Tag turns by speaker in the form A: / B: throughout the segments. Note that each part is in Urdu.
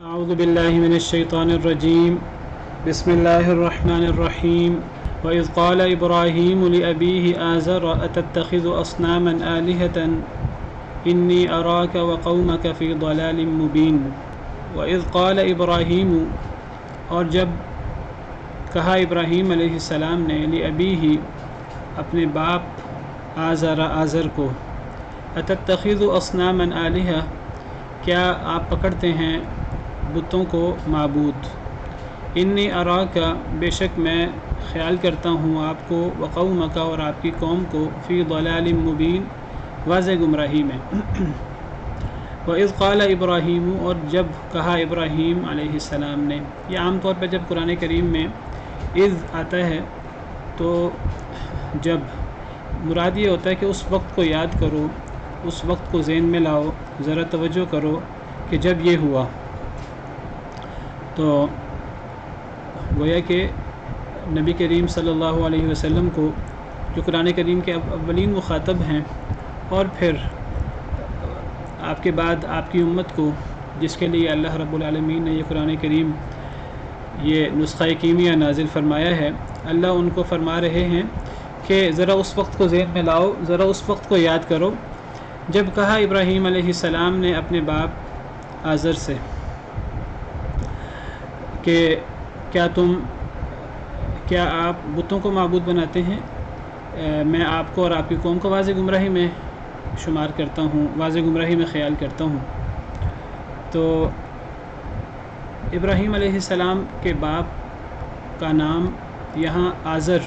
A: اعوذ باللہ من الشیطان الرجیم بسم اللہ الرحمن الرحیم وَإِذْ قَالَ إِبْرَاهِيمُ لِأَبِيهِ آزَرَ أَتَتَّخِذُ أَصْنَامًا آلِهَةً إِنِّي أَرَاكَ وَقَوْمَكَ فِي ضَلَالٍ مُبِينٍ وَإِذْ قَالَ إِبْرَاهِيمُ، اور جب کہا ابراہیم علیہ السلام نے لِأَبِيهِ اپنے باپ آزر کو، أَتَتَّخِذُ أَصْنَامًا آلِهَةً کیا آپ پکڑتے ہیں بتوں کو معبود، انی اراکا بے شک میں خیال کرتا ہوں آپ کو، وقومک اور آپ کی قوم کو، فی ضلال مبین واضح گمراہی میں۔ وَإِذْ قَالَ إِبْرَاهِيمُ، اور جب کہا ابراہیم علیہ السلام نے۔ یہ عام طور پہ جب قرآن کریم میں اذ آتا ہے تو جب مراد یہ ہوتا ہے کہ اس وقت کو یاد کرو، اس وقت کو ذہن میں لاؤ، ذرا توجہ کرو کہ جب یہ ہوا، تو گویا کہ نبی کریم صلی اللہ علیہ وسلم کو، جو قرآن کریم کے اولین مخاطب ہیں، اور پھر آپ کے بعد آپ کی امت کو، جس کے لیے اللہ رب العالمین نے یہ قرآن کریم، یہ نسخہ کیمیا نازل فرمایا ہے، اللہ ان کو فرما رہے ہیں کہ ذرا اس وقت کو ذہن میں لاؤ، ذرا اس وقت کو یاد کرو جب کہا ابراہیم علیہ السلام نے اپنے باپ آزر سے کہ کیا آپ بتوں کو معبود بناتے ہیں، میں آپ کو اور آپ کی قوم کو واضح گمراہی میں شمار کرتا ہوں، واضح گمراہی میں خیال کرتا ہوں۔ تو ابراہیم علیہ السلام کے باپ کا نام یہاں آزر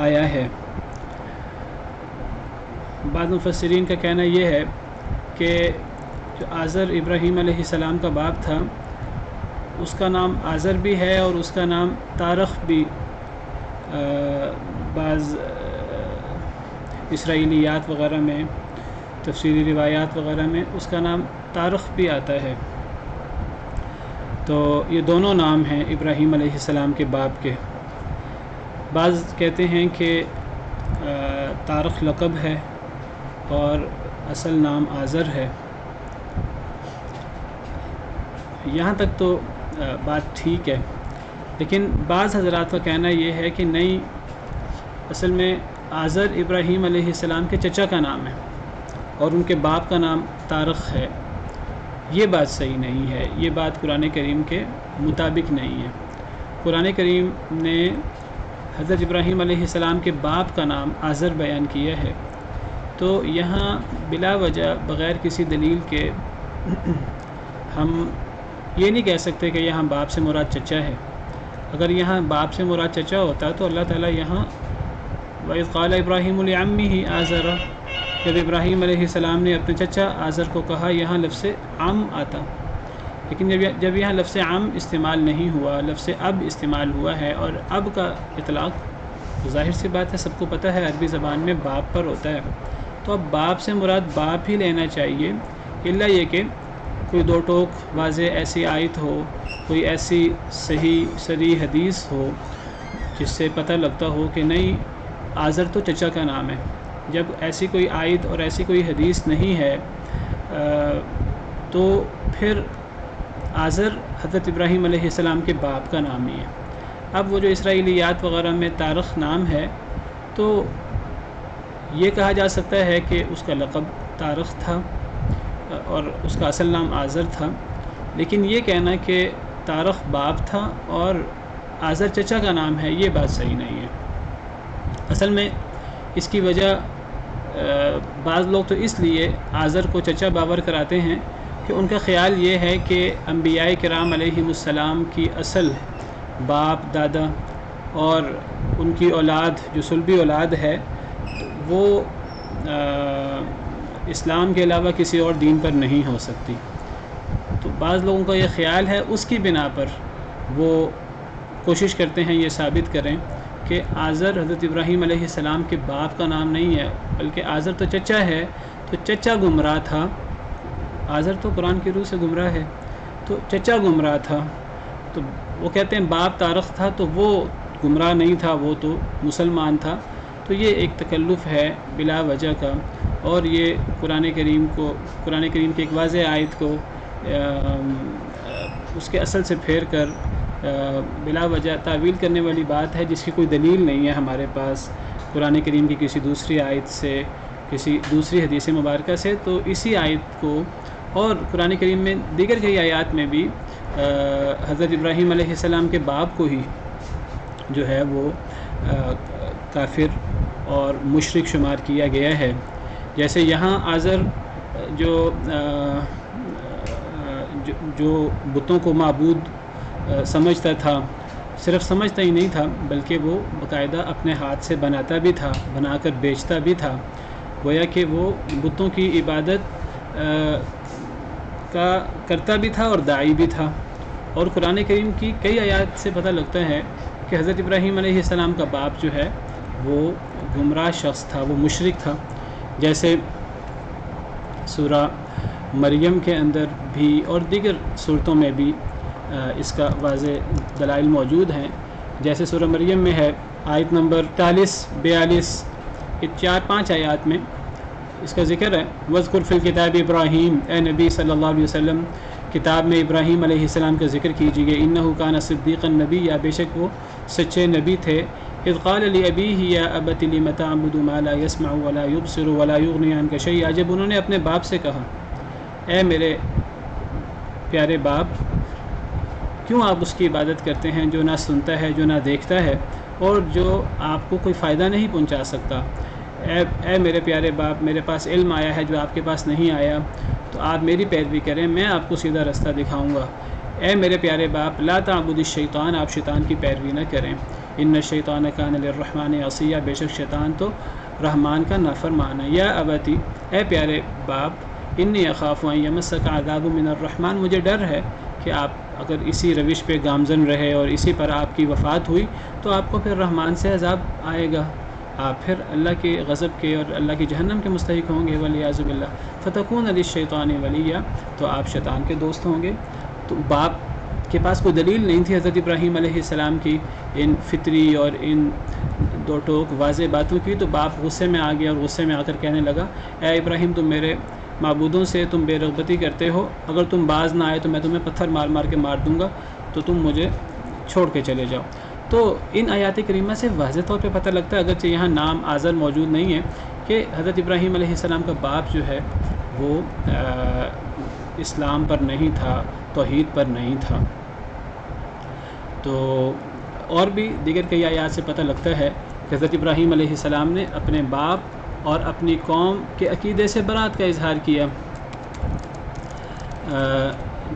A: آیا ہے۔ بعض مفسرین کا کہنا یہ ہے کہ جو آزر ابراہیم علیہ السلام کا باپ تھا، اس کا نام آزر بھی ہے اور اس کا نام تارخ بھی، بعض اسرائیلیات وغیرہ میں، تفسیری روایات وغیرہ میں اس کا نام تارخ بھی آتا ہے۔ تو یہ دونوں نام ہیں ابراہیم علیہ السلام کے باپ کے۔ بعض کہتے ہیں کہ تارخ لقب ہے اور اصل نام آزر ہے۔ یہاں تک تو بات ٹھیک ہے، لیکن بعض حضرات کا کہنا یہ ہے کہ نہیں، اصل میں آزر ابراہیم علیہ السلام کے چچا کا نام ہے اور ان کے باپ کا نام تارخ ہے۔ یہ بات صحیح نہیں ہے، یہ بات قرآن کریم کے مطابق نہیں ہے۔ قرآن کریم نے حضرت ابراہیم علیہ السلام کے باپ کا نام آزر بیان کیا ہے، تو یہاں بلا وجہ بغیر کسی دلیل کے ہم یہ نہیں کہہ سکتے کہ یہاں باپ سے مراد چچا ہے۔ اگر یہاں باپ سے مراد چچا ہوتا تو اللہ تعالیٰ یہاں وَإِذْ قَالَ إِبْرَاهِيمُ لِعَمِّهِ آزَرَ، جب ابراہیم علیہ السلام نے اپنے چچا آزر کو کہا، یہاں لفظ عم آتا، لیکن جب یہاں لفظ عم استعمال نہیں ہوا، لفظ اب استعمال ہوا ہے، اور اب کا اطلاق ظاہر سی بات ہے، سب کو پتہ ہے عربی زبان میں باپ پر ہوتا ہے، تو اب باپ سے مراد باپ ہی لینا چاہیے، الا یہ کہ کوئی دو ٹوک واضح ایسی آیت ہو، کوئی ایسی صریح حدیث ہو جس سے پتہ لگتا ہو کہ نہیں، آزر تو چچا کا نام ہے۔ جب ایسی کوئی آیت اور ایسی کوئی حدیث نہیں ہے تو پھر آزر حضرت ابراہیم علیہ السلام کے باپ کا نام ہی ہے۔ اب وہ جو اسرائیلیات وغیرہ میں تارخ نام ہے، تو یہ کہا جا سکتا ہے کہ اس کا لقب تارخ تھا اور اس کا اصل نام آزر تھا، لیکن یہ کہنا کہ تارخ باپ تھا اور آزر چچا کا نام ہے، یہ بات صحیح نہیں ہے۔ اصل میں اس کی وجہ بعض لوگ تو اس لیے آزر کو چچا باور کراتے ہیں کہ ان کا خیال یہ ہے کہ انبیاء کرام علیہم السلام کی اصل باپ، دادا اور ان کی اولاد جو صلبی اولاد ہے، وہ اسلام کے علاوہ کسی اور دین پر نہیں ہو سکتی۔ تو بعض لوگوں کا یہ خیال ہے، اس کی بنا پر وہ کوشش کرتے ہیں یہ ثابت کریں کہ آزر حضرت ابراہیم علیہ السلام کے باپ کا نام نہیں ہے، بلکہ آزر تو چچا ہے، تو چچا گمراہ تھا۔ آزر تو قرآن کی روح سے گمراہ ہے، تو چچا گمراہ تھا، تو وہ کہتے ہیں باپ تارخ تھا تو وہ گمراہ نہیں تھا، وہ تو مسلمان تھا۔ تو یہ ایک تکلف ہے بلا وجہ کا، اور یہ قرآن کریم کی ایک واضح آیت کو اس کے اصل سے پھیر کر بلا وجہ تعویل کرنے والی بات ہے جس کی کوئی دلیل نہیں ہے ہمارے پاس قرآن کریم کی کسی دوسری آیت سے، کسی دوسری حدیث مبارکہ سے، تو اسی آیت کو اور قرآن کریم میں دیگر کئی آیات میں بھی حضرت ابراہیم علیہ السلام کے باپ کو ہی جو ہے وہ کافر اور مشرک شمار کیا گیا ہے۔ جیسے یہاں آزر جو بتوں کو معبود سمجھتا تھا، صرف سمجھتا ہی نہیں تھا بلکہ وہ باقاعدہ اپنے ہاتھ سے بناتا بھی تھا، بنا کر بیچتا بھی تھا، گویا کہ وہ بتوں کی عبادت کا کرتا بھی تھا اور داعی بھی تھا۔ اور قرآن کریم کی کئی آیات سے پتہ لگتا ہے کہ حضرت ابراہیم علیہ السلام کا باپ جو ہے وہ گمراہ شخص تھا، وہ مشرک تھا۔ جیسے سورہ مریم کے اندر بھی اور دیگر صورتوں میں بھی اس کا واضح دلائل موجود ہیں۔ جیسے سورہ مریم میں ہے آیت نمبر 43 42، 4-5 آیات میں اس کا ذکر ہے۔ وَاذْكُرْ فِي الْكِتَابِ ابراہیم، اے نبی صلی اللہ علیہ وسلم کتاب میں ابراہیم علیہ السلام کا ذکر کیجیے، اِنَّهُ كَانَ صِدِّيقًا نَبِيًّا، بے شک وہ سچے نبی تھے۔ اذ قال لأبيه يا أبت لم تعبد ما لا يسمع ولا يبصر ولا يغني عنك شيئا، جب انہوں نے اپنے باپ سے کہا اے میرے پیارے باپ، کیوں آپ اس کی عبادت کرتے ہیں جو نہ سنتا ہے، جو نہ دیکھتا ہے اور جو آپ کو کوئی فائدہ نہیں پہنچا سکتا؟ اے میرے پیارے باپ، میرے پاس علم آیا ہے جو آپ کے پاس نہیں آیا، تو آپ میری پیروی کریں، میں آپ کو سیدھا رستہ دکھاؤں گا۔ اے میرے پیارے باپ، لا تعبد الشیطان، آپ شیطان کی پیروی نہ کریں، ان الشیطان کان للرحمن عصیا، بے شک شیطان تو رحمان کا نافرمان ہے۔ یا ابتی، اے پیارے باپ، انی اخاف ان یمسک عذاب من الرحمن، مجھے ڈر ہے کہ آپ اگر اسی روش پہ گامزن رہے اور اسی پر آپ کی وفات ہوئی تو آپ کو پھر رحمان سے عذاب آئے گا، آپ پھر اللہ کے غضب کے اور اللہ کی جہنم کے مستحق ہوں گے، والعیاذ باللہ، فتکون للشیطان ولیا، تو آپ شیطان کے دوست ہوں گے۔ تو باپ کے پاس کوئی دلیل نہیں تھی حضرت ابراہیم علیہ السلام کی ان فطری اور ان دو ٹوک واضح باتوں کی، تو باپ غصے میں آ گیا اور غصے میں آ کر کہنے لگا اے ابراہیم، تم میرے معبودوں سے تم بے رغبتی کرتے ہو، اگر تم باز نہ آئے تو میں تمہیں پتھر مار مار کے مار دوں گا، تو تم مجھے چھوڑ کے چلے جاؤ۔ تو ان آیات کریمہ سے واضح طور پہ پتہ لگتا ہے، اگرچہ یہاں نام آزر موجود نہیں ہے، کہ حضرت ابراہیم علیہ السلام کا باپ جو ہے وہ اسلام پر نہیں تھا، توحید پر نہیں تھا۔ تو اور بھی دیگر کئی آیات سے پتہ لگتا ہے کہ حضرت ابراہیم علیہ السلام نے اپنے باپ اور اپنی قوم کے عقیدے سے برات کا اظہار کیا۔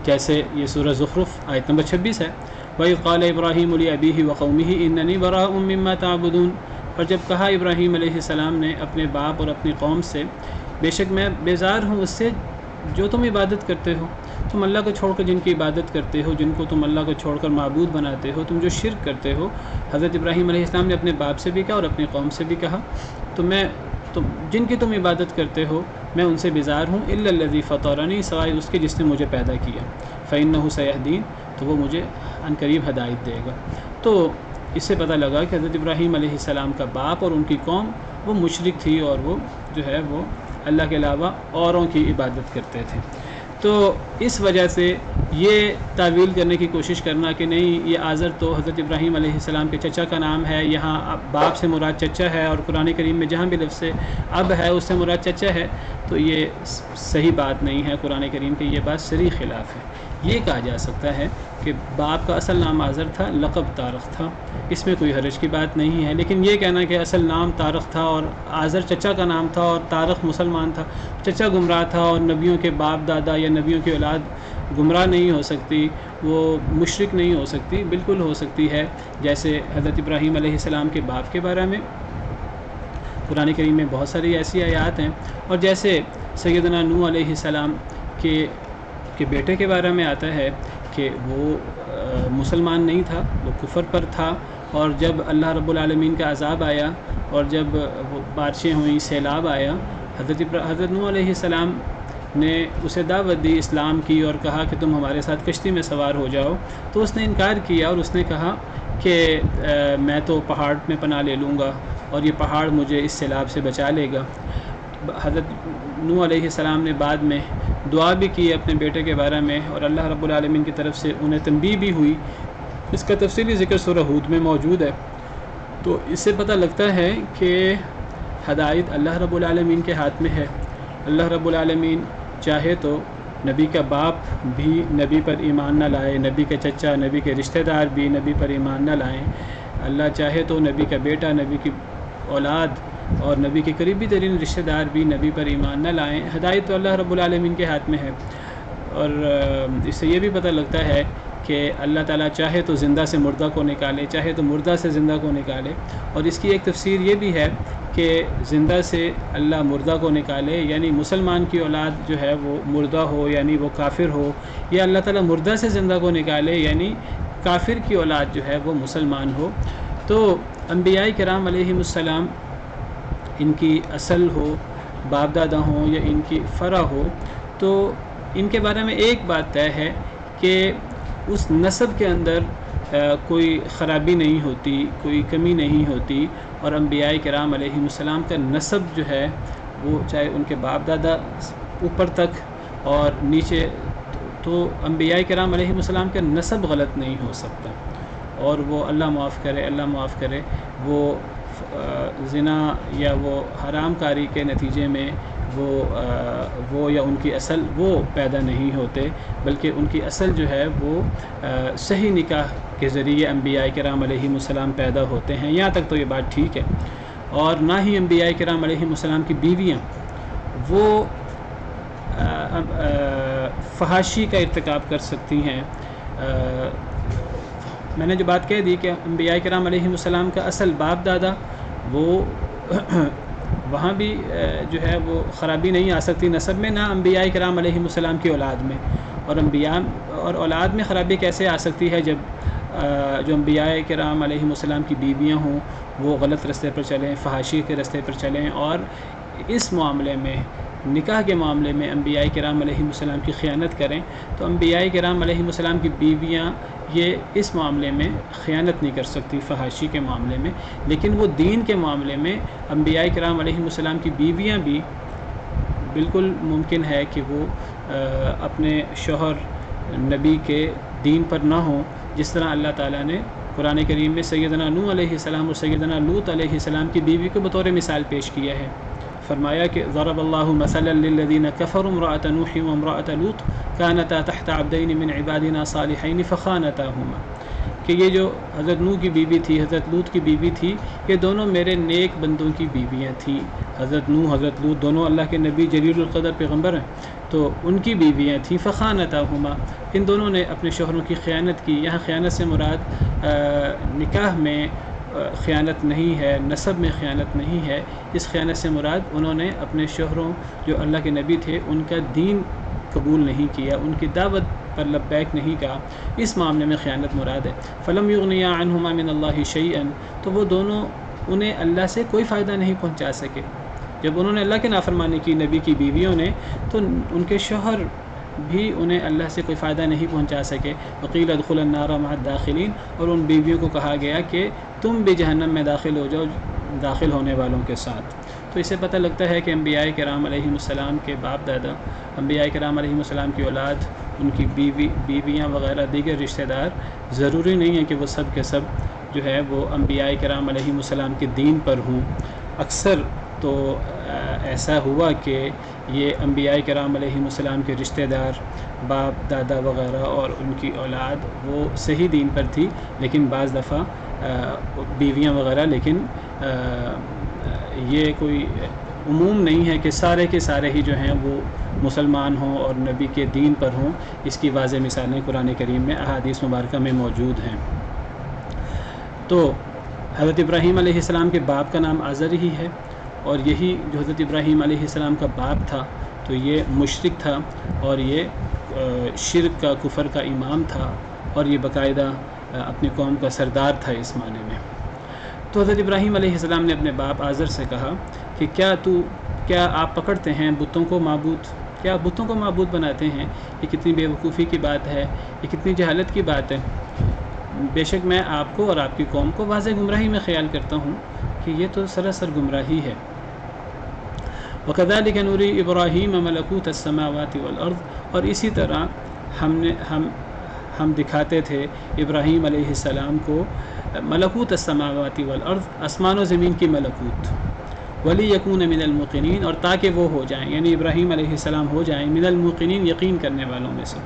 A: جیسے یہ سورہ زخرف آیت نمبر 26 ہے، وَإِذْ قَالَ إِبْرَاهِيمُ لِأَبِيهِ وَقَوْمِهِ إِنَّنِي بَرَاءٌ مِّمَّا تَعْبُدُونَ، اور جب کہا ابراہیم علیہ السلام نے اپنے باپ اور اپنی قوم سے، بے شک میں بیزار ہوں اس سے جو تم عبادت کرتے ہو، تم اللہ کو چھوڑ کر جن کی عبادت کرتے ہو، جن کو تم اللہ کو چھوڑ کر معبود بناتے ہو، تم جو شرک کرتے ہو۔ حضرت ابراہیم علیہ السلام نے اپنے باپ سے بھی کہا اور اپنی قوم سے بھی کہا، تو جن کی تم عبادت کرتے ہو میں ان سے بیزار ہوں، الا الذی فطرنی، سوائے اس کے جس نے مجھے پیدا کیا، فإنہ سیہدین، تو وہ مجھے عنقریب ہدایت دے گا۔ تو اس سے پتہ لگا کہ حضرت ابراہیم علیہ السلام کا باپ اور ان کی قوم وہ مشرک تھی اور وہ جو ہے وہ اللہ کے علاوہ اوروں کی عبادت کرتے تھے۔ تو اس وجہ سے یہ تعویل کرنے کی کوشش کرنا کہ نہیں یہ آزر تو حضرت ابراہیم علیہ السلام کے چچا کا نام ہے، یہاں باپ سے مراد چچا ہے، اور قرآن کریم میں جہاں بھی لفظ اب ہے اس سے مراد چچا ہے، تو یہ صحیح بات نہیں ہے قرآن کریم کی، یہ بات صریح خلاف ہے۔ یہ کہا جا سکتا ہے کہ باپ کا اصل نام آزر تھا، لقب طارق تھا، اس میں کوئی حرج کی بات نہیں ہے، لیکن یہ کہنا کہ اصل نام طارق تھا اور آزر چچا کا نام تھا اور طارق مسلمان تھا، چچا گمراہ تھا اور نبیوں کے باپ دادا یا نبیوں کی اولاد گمراہ نہیں ہو سکتی، وہ مشرک نہیں ہو سکتی، بالکل ہو سکتی ہے۔ جیسے حضرت ابراہیم علیہ السلام کے باپ کے بارے میں قرآن کریم میں بہت ساری ایسی آیات ہیں، اور جیسے سیدنا نوح علیہ السلام کے بیٹے کے بارے میں آتا ہے کہ وہ مسلمان نہیں تھا، وہ کفر پر تھا، اور جب اللہ رب العالمین کا عذاب آیا اور جب وہ بارشیں ہوئیں، سیلاب آیا، حضرت نوح علیہ السلام نے اسے دعوت دی اسلام کی اور کہا کہ تم ہمارے ساتھ کشتی میں سوار ہو جاؤ، تو اس نے انکار کیا اور اس نے کہا کہ میں تو پہاڑ میں پناہ لے لوں گا اور یہ پہاڑ مجھے اس سیلاب سے بچا لے گا۔ حضرت نوح علیہ السلام نے بعد میں دعا بھی کی اپنے بیٹے کے بارے میں، اور اللہ رب العالمین کی طرف سے انہیں تنبیہ بھی ہوئی. اس کا تفصیلی ذکر سورہ ہود میں موجود ہے. تو اس سے پتہ لگتا ہے کہ ہدایت اللہ رب العالمین کے ہاتھ میں ہے. اللہ رب العالمین چاہے تو نبی کا باپ بھی نبی پر ایمان نہ لائے، نبی کے چچا، نبی کے رشتہ دار بھی نبی پر ایمان نہ لائیں. اللہ چاہے تو نبی کا بیٹا، نبی کی اولاد اور نبی کے قریبی ترین رشتہ دار بھی نبی پر ایمان نہ لائیں. ہدایت تو اللہ رب العالمین کے ہاتھ میں ہے. اور اس سے یہ بھی پتہ لگتا ہے کہ اللہ تعالیٰ چاہے تو زندہ سے مردہ کو نکالے، چاہے تو مردہ سے زندہ کو نکالے. اور اس کی ایک تفسیر یہ بھی ہے کہ زندہ سے اللہ مردہ کو نکالے، یعنی مسلمان کی اولاد جو ہے وہ مردہ ہو، یعنی وہ کافر ہو، یا اللہ تعالیٰ مردہ سے زندہ کو نکالے یعنی کافر کی اولاد جو ہے وہ مسلمان ہو. تو انبیاء کرام علیہم السلام، ان کی اصل ہو، باپ دادا ہوں یا ان کی فرع ہو، تو ان کے بارے میں ایک بات طے ہے کہ اس نسب کے اندر کوئی خرابی نہیں ہوتی، کوئی کمی نہیں ہوتی. اور انبیاء کرام علیہم السلام کا نسب جو ہے وہ چاہے ان کے باپ دادا اوپر تک اور نیچے، تو انبیاء کرام علیہم السلام کا نسب غلط نہیں ہو سکتا. اور وہ اللہ معاف کرے وہ زنا یا وہ حرام کاری کے نتیجے میں وہ یا ان کی اصل وہ پیدا نہیں ہوتے، بلکہ ان کی اصل جو ہے وہ صحیح نکاح کے ذریعے انبیاء کرام علیہم السلام پیدا ہوتے ہیں. یہاں تک تو یہ بات ٹھیک ہے. اور نہ ہی انبیاء کرام علیہم السلام کی بیویاں وہ فحاشی کا ارتکاب کر سکتی ہیں. میں نے جو بات کہہ دی کہ انبیاء کرام علیہم السلام کا اصل باپ دادا وہ وہاں بھی جو ہے وہ خرابی نہیں آ سکتی نسب میں، نہ انبیاء کرام علیہم السلام کی اولاد میں. اور انبیاء اور اولاد میں خرابی کیسے آ سکتی ہے جب جو انبیاء کرام علیہم السلام کی بیویاں ہوں وہ غلط رستے پر چلیں، فحاشی کے رستے پر چلیں، اور اس معاملے میں نکاح کے معاملے میں انبیاء کرام علیہم السلام کی خیانت کریں. تو انبیاء کرام علیہم السلام کی بیویاں یہ اس معاملے میں خیانت نہیں کر سکتی فحاشی کے معاملے میں، لیکن وہ دین کے معاملے میں انبیاء کرام علیہم السلام کی بیویاں بھی بالکل ممکن ہے کہ وہ اپنے شوہر نبی کے دین پر نہ ہوں، جس طرح اللہ تعالیٰ نے قرآن کریم میں سیدنا نوح علیہ السلام اور سیدنا لوط علیہ السلام کی بیوی کو بطور مثال پیش کیا ہے. فرمایا کہ ضرب اللہ مثلا للذین کفروا امرأة نوح وامرأة لوط كانتا تحت عبدین من عبادنا صالحین فخانتاہما، کہ یہ جو حضرت نوح کی بیوی تھی، حضرت لوط کی بیوی تھی، یہ دونوں میرے نیک بندوں کی بیویاں تھیں. حضرت نوح، حضرت لوط دونوں اللہ کے نبی جلیل القدر پیغمبر ہیں، تو ان کی بیویاں تھیں. فخانتاہما، ان دونوں نے اپنے شوہروں کی خیانت کی. یہاں خیانت سے مراد نکاح میں خیانت نہیں ہے، نسب میں خیانت نہیں ہے. اس خیانت سے مراد انہوں نے اپنے شوہروں جو اللہ کے نبی تھے ان کا دین قبول نہیں کیا، ان کی دعوت پر لبیک نہیں کہا، اس معاملے میں خیانت مراد ہے. فلم یغنیا عنہما من اللہ شیئا، تو وہ دونوں انہیں اللہ سے کوئی فائدہ نہیں پہنچا سکے. جب انہوں نے اللہ کی نافرمانی کی نبی کی بیویوں نے، تو ان کے شوہر بھی انہیں اللہ سے کوئی فائدہ نہیں پہنچا سکے. وقیل ادخلوا النار مع الداخلین، اور ان بیویوں کو کہا گیا کہ تم بھی جہنم میں داخل ہو جاؤ داخل ہونے والوں کے ساتھ. تو اس سے پتہ لگتا ہے کہ انبیاء کرام علیہم السلام کے باپ دادا، انبیاء کرام علیہم السلام کی اولاد، ان کی بیویاں وغیرہ دیگر رشتہ دار ضروری نہیں ہے کہ وہ سب کے سب جو ہے وہ انبیاء کرام علیہم السلام کے دین پر ہوں. اکثر تو ایسا ہوا کہ یہ انبیاء کرام علیہم السلام کے رشتہ دار، باپ دادا وغیرہ اور ان کی اولاد وہ صحیح دین پر تھی، لیکن بعض دفعہ بیویاں وغیرہ، لیکن یہ کوئی عموم نہیں ہے کہ سارے کے سارے ہی جو ہیں وہ مسلمان ہوں اور نبی کے دین پر ہوں. اس کی واضح مثالیں قرآن کریم میں احادیث مبارکہ میں موجود ہیں. تو حضرت ابراہیم علیہ السلام کے باپ کا نام آزر ہی ہے، اور یہی جو حضرت ابراہیم علیہ السلام کا باپ تھا تو یہ مشرک تھا، اور یہ شرک کا، کفر کا امام تھا، اور یہ باقاعدہ اپنی قوم کا سردار تھا اس معنی میں. تو حضرت ابراہیم علیہ السلام نے اپنے باپ آزر سے کہا کہ کیا آپ پکڑتے ہیں بتوں کو معبود، کیا بتوں کو معبود بناتے ہیں؟ یہ کتنی بے وقوفی کی بات ہے، یہ کتنی جہالت کی بات ہے. بے شک میں آپ کو اور آپ کی قوم کو واضح گمراہی میں خیال کرتا ہوں کہ یہ تو سراسر گمراہی ہے. وَكَذَلِكَ نُرِي إِبْرَاهِيمَ مَلَكُوتَ السَّمَاوَاتِ وَالْأَرْضِ، اور اسی طرح ہم دکھاتے تھے ابراہیم علیہ السلام کو ملکوت السماوات والارض، آسمان و زمین کی ملکوت، وَلِيَكُونَ مِنَ الْمُوقِنِينَ، اور تاکہ وہ ہو جائیں، یعنی ابراہیم علیہ السلام ہو جائیں من الموقنین، یقین کرنے والوں میں سے۔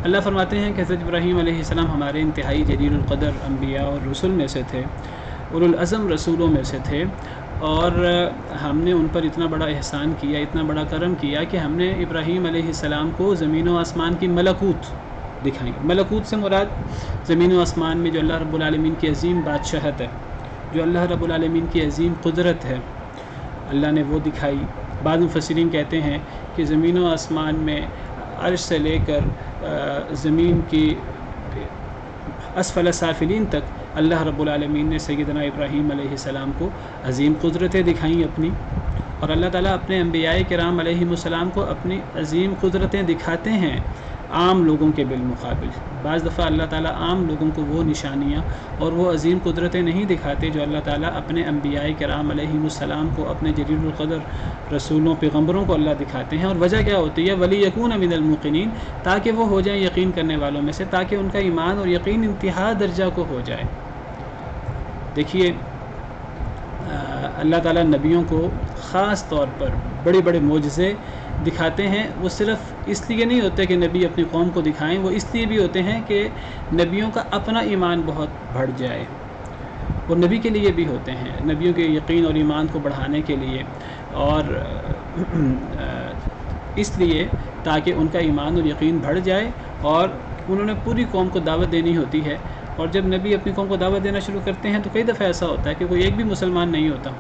A: اللہ فرماتے ہیں کہ حضرت ابراہیم علیہ السلام ہمارے انتہائی جلیل القدر انبیاء اور رسول میں سے تھے، اولو العزم رسولوں میں سے تھے، اور ہم نے ان پر اتنا بڑا احسان کیا، اتنا بڑا کرم کیا کہ ہم نے ابراہیم علیہ السلام کو زمین و آسمان کی ملکوت دکھائیں۔ ملکوت سے مراد زمین و آسمان میں جو اللہ رب العالمین کی عظیم بادشاہت ہے، جو اللہ رب العالمین کی عظیم قدرت ہے، اللہ نے وہ دکھائی۔ بعض مفسرین کہتے ہیں کہ زمین و آسمان میں عرش سے لے کر زمین کی اسفل سافلین تک اللہ رب العالمین نے سیدنا ابراہیم علیہ السلام کو عظیم قدرتیں دکھائیں اپنی، اور اللہ تعالیٰ اپنے انبیاء کرام علیہ السلام کو اپنی عظیم قدرتیں دکھاتے ہیں عام لوگوں کے بالمقابل۔ بعض دفعہ اللہ تعالیٰ عام لوگوں کو وہ نشانیاں اور وہ عظیم قدرتیں نہیں دکھاتے جو اللہ تعالیٰ اپنے انبیاء کرام علیہ السلام کو، اپنے جلیل القدر رسولوں پیغمبروں کو اللہ دکھاتے ہیں۔ اور وجہ کیا ہوتی ہے؟ وَلِيَكُونَ مِنَ الْمُوقِنِينَ، تاکہ وہ ہو جائیں یقین کرنے والوں میں سے، تاکہ ان کا ایمان اور یقین انتہا درجہ کو ہو جائے۔ دیکھیے اللہ تعالیٰ نبیوں کو خاص طور پر بڑے بڑے معجزے دکھاتے ہیں۔ وہ صرف اس لیے نہیں ہوتے کہ نبی اپنی قوم کو دکھائیں، وہ اس لیے بھی ہوتے ہیں کہ نبیوں کا اپنا ایمان بہت بڑھ جائے، اور نبی کے لیے بھی ہوتے ہیں، نبیوں کے یقین اور ایمان کو بڑھانے کے لیے، اور اس لیے تاکہ ان کا ایمان اور یقین بڑھ جائے، اور انہوں نے پوری قوم کو دعوت دینی ہوتی ہے۔ اور جب نبی اپنی قوم کو دعوت دینا شروع کرتے ہیں تو کئی دفعہ ایسا ہوتا ہے کہ کوئی ایک بھی مسلمان نہیں ہوتا،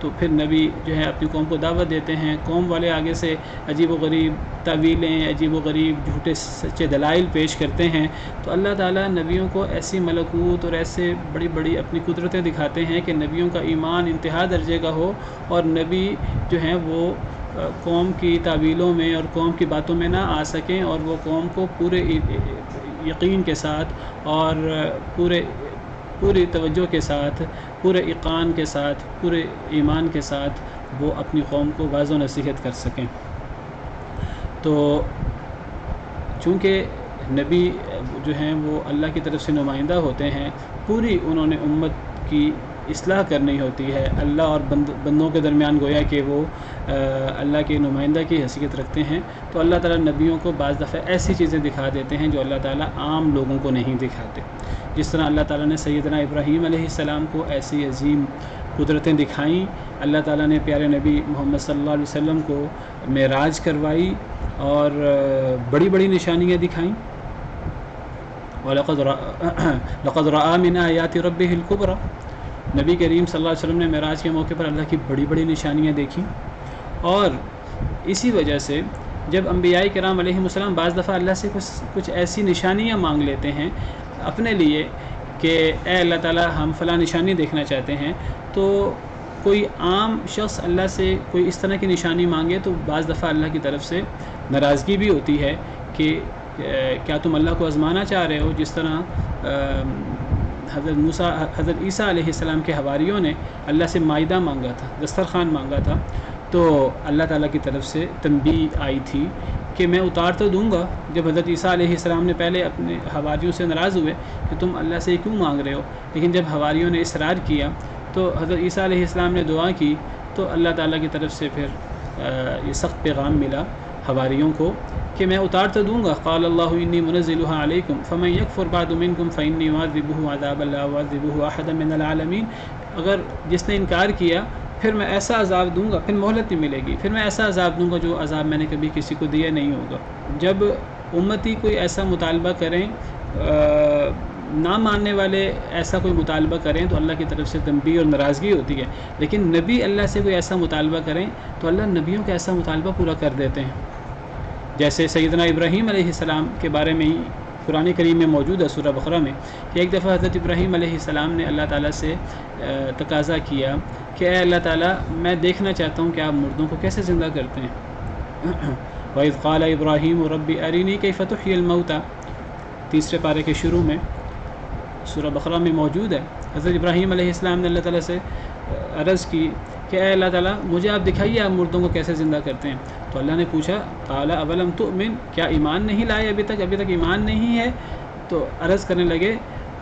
A: تو پھر نبی جو ہے اپنی قوم کو دعوت دیتے ہیں، قوم والے آگے سے عجیب و غریب تعویلیں، عجیب و غریب جھوٹے سچے دلائل پیش کرتے ہیں، تو اللہ تعالیٰ نبیوں کو ایسی ملکوت اور ایسے بڑی بڑی اپنی قدرتیں دکھاتے ہیں کہ نبیوں کا ایمان انتہا درجے کا ہو، اور نبی جو ہیں وہ قوم کی تعویلوں میں اور قوم کی باتوں میں نہ آ سکیں، اور وہ قوم کو پورے یقین کے ساتھ اور پوری توجہ کے ساتھ، پورے ایقان کے ساتھ، پورے ایمان کے ساتھ وہ اپنی قوم کو واعظ و نصیحت کر سکیں۔ تو چونکہ نبی جو ہیں وہ اللہ کی طرف سے نمائندہ ہوتے ہیں، پوری انہوں نے امت کی اصلاح کرنی ہوتی ہے، اللہ اور بندوں کے درمیان گویا کہ وہ اللہ کے نمائندہ کی حیثیت رکھتے ہیں، تو اللہ تعالیٰ نبیوں کو بعض دفعہ ایسی چیزیں دکھا دیتے ہیں جو اللہ تعالیٰ عام لوگوں کو نہیں دکھاتے۔ جس طرح اللہ تعالیٰ نے سیدنا ابراہیم علیہ السلام کو ایسی عظیم قدرتیں دکھائیں، اللہ تعالیٰ نے پیارے نبی محمد صلی اللہ علیہ وسلم کو معراج کروائی اور بڑی بڑی نشانیاں دکھائیں۔ لقد رأى من آیات ربہ الکبریٰ، نبی کریم صلی اللہ علیہ وسلم نے معراج کے موقع پر اللہ کی بڑی بڑی نشانیاں دیکھیں، اور اسی وجہ سے جب انبیاء کرام علیہ السلام بعض دفعہ اللہ سے کچھ ایسی نشانیاں مانگ لیتے ہیں اپنے لیے کہ اے اللہ تعالیٰ ہم فلاں نشانی دیکھنا چاہتے ہیں، تو کوئی عام شخص اللہ سے کوئی اس طرح کی نشانی مانگے تو بعض دفعہ اللہ کی طرف سے ناراضگی بھی ہوتی ہے کہ کیا تم اللہ کو آزمانا چاہ رہے ہو؟ جس طرح حضرت عیسیٰ علیہ السلام کے حواریوں نے اللہ سے مائدہ مانگا تھا، دسترخوان مانگا تھا، تو اللہ تعالیٰ کی طرف سے تنبیہ آئی تھی کہ میں اتار تو دوں گا۔ جب حضرت عیسیٰ علیہ السلام نے پہلے اپنے حواریوں سے ناراض ہوئے کہ تم اللہ سے کیوں مانگ رہے ہو، لیکن جب حواریوں نے اصرار کیا تو حضرت عیسیٰ علیہ السلام نے دعا کی، تو اللہ تعالیٰ کی طرف سے پھر یہ سخت پیغام ملا حواریوں کو کہ میں اتار تو دوں گا، قال اللہ انی منزلها علیکم فمن یکفر بعد منکم فانی اعذبہ عذابا لا اعذبہ احدا من العالمین، اگر جس نے انکار کیا پھر میں ایسا عذاب دوں گا، پھر مہلت نہیں ملے گی، پھر میں ایسا عذاب دوں گا جو عذاب میں نے کبھی کسی کو دیا نہیں ہوگا۔ جب امتی کوئی ایسا مطالبہ کریں، نہ ماننے والے ایسا کوئی مطالبہ کریں تو اللہ کی طرف سے تنبیہ اور ناراضگی ہوتی ہے، لیکن نبی اللہ سے کوئی ایسا مطالبہ کریں تو اللہ نبیوں کا ایسا مطالبہ پورا کر دیتے ہیں۔ جیسے سیدنا ابراہیم علیہ السلام کے بارے میں ہی قرآن کریم میں موجود ہے سورہ بقرہ میں کہ ایک دفعہ حضرت ابراہیم علیہ السلام نے اللہ تعالیٰ سے تقاضا کیا کہ اے اللہ تعالیٰ میں دیکھنا چاہتا ہوں کہ آپ مردوں کو کیسے زندہ کرتے ہیں۔ وَإِذْ قَالَ إِبْرَاهِيمُ رَبِّ أَرِنِي كَيْفَ تُحْيِي الْمَوْتَى، تیسرے پارے کے شروع میں سورہ بقرہ میں موجود ہے حضرت ابراہیم علیہ السلام نے اللہ تعالیٰ سے عرض کی کہ اے اللہ تعالیٰ مجھے آپ دکھائیے آپ مردوں کو کیسے زندہ کرتے ہیں. تو اللہ نے پوچھا قال اولم تؤمن، کیا ایمان نہیں لائے ابھی تک ایمان نہیں ہے؟ تو عرض کرنے لگے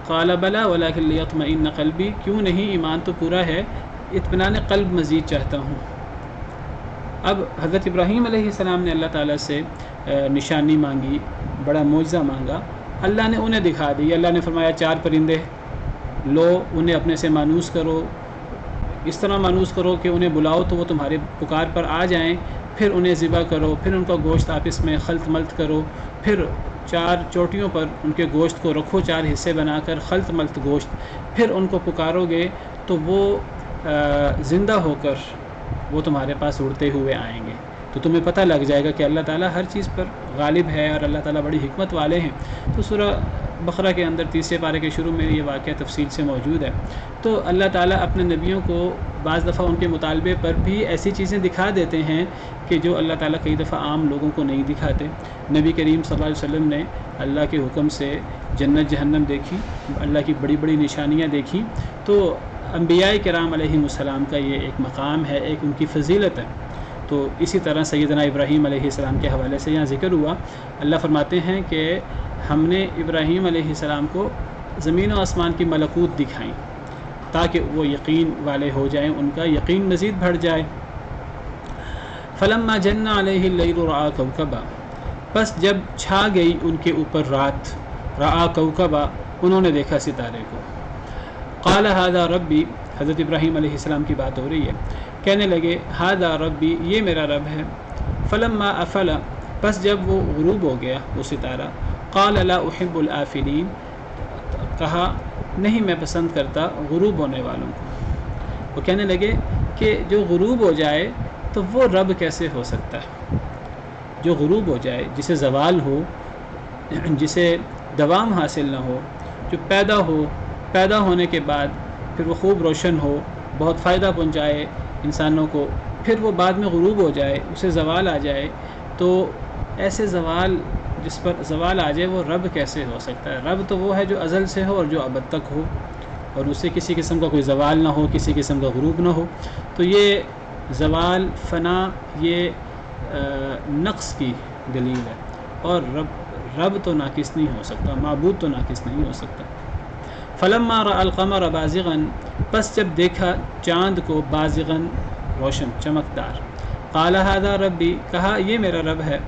A: قال بلا ولکن لیطمئن قلبی، کیوں نہیں، ایمان تو پورا ہے، اطمینان قلب مزید چاہتا ہوں. اب حضرت ابراہیم علیہ السلام نے اللہ تعالیٰ سے نشانی مانگی، بڑا معجزہ مانگا، اللہ نے انہیں دکھا دی. اللہ نے فرمایا 4 پرندے لو، انہیں اپنے سے مانوس کرو، اس طرح مانوس کرو کہ انہیں بلاؤ تو وہ تمہارے پکار پر آ جائیں، پھر انہیں ذبح کرو، پھر ان کا گوشت آپس میں خلط ملط کرو، پھر 4 چوٹیوں پر ان کے گوشت کو رکھو 4 حصے بنا کر خلط ملط گوشت، پھر ان کو پکارو گے تو وہ زندہ ہو کر وہ تمہارے پاس اڑتے ہوئے آئیں گے. تو تمہیں پتہ لگ جائے گا کہ اللہ تعالیٰ ہر چیز پر غالب ہے اور اللہ تعالیٰ بڑی حکمت والے ہیں. تو سورہ بقرہ کے اندر 30 پارے کے شروع میں یہ واقعہ تفصیل سے موجود ہے. تو اللہ تعالیٰ اپنے نبیوں کو بعض دفعہ ان کے مطالبے پر بھی ایسی چیزیں دکھا دیتے ہیں کہ جو اللہ تعالیٰ کئی دفعہ عام لوگوں کو نہیں دکھاتے. نبی کریم صلی اللہ علیہ وسلم نے اللہ کے حکم سے جنت جہنم دیکھی، اللہ کی بڑی بڑی نشانیاں دیکھی. تو انبیاء کرام علیہ السلام کا یہ ایک مقام ہے، ایک ان کی فضیلت ہے. تو اسی طرح سیدنا ابراہیم علیہ السلام کے حوالے سے یہاں ذکر ہوا. اللہ فرماتے ہیں کہ ہم نے ابراہیم علیہ السلام کو زمین و آسمان کی ملکوت دکھائیں تاکہ وہ یقین والے ہو جائیں، ان کا یقین مزید بڑھ جائے. فلما جن علیہ اللیل رأى کوكبا، پس جب چھا گئی ان کے اوپر رات، رأى کوكبا، انہوں نے دیکھا ستارے کو. قال هذا ربی، حضرت ابراہیم علیہ السلام کی بات ہو رہی ہے، کہنے لگے هذا ربی، یہ میرا رب ہے. فلما افل، پس جب وہ غروب ہو گیا وہ ستارہ، قال لا احب الآفلین، کہا نہیں میں پسند کرتا غروب ہونے والوں کو. وہ کہنے لگے کہ جو غروب ہو جائے تو وہ رب کیسے ہو سکتا ہے؟ جو غروب ہو جائے، جسے زوال ہو، جسے دوام حاصل نہ ہو، جو پیدا ہونے کے بعد پھر وہ خوب روشن ہو، بہت فائدہ پہنچائے انسانوں کو، پھر وہ بعد میں غروب ہو جائے، اسے زوال آ جائے، تو ایسے زوال، جس پر زوال آ جائے، وہ رب کیسے ہو سکتا ہے؟ رب تو وہ ہے جو ازل سے ہو اور جو ابد تک ہو، اور اسے کسی قسم کا کوئی زوال نہ ہو، کسی قسم کا غروب نہ ہو. تو یہ زوال، فنا، یہ نقص کی دلیل ہے، اور رب تو ناقص نہیں ہو سکتا، معبود تو ناقص نہیں ہو سکتا. فلما رأى القمر بازغا، پس جب دیکھا چاند کو، بازغاً روشن، چمکدار، قال هذا ربی، کہا یہ میرا رب ہے.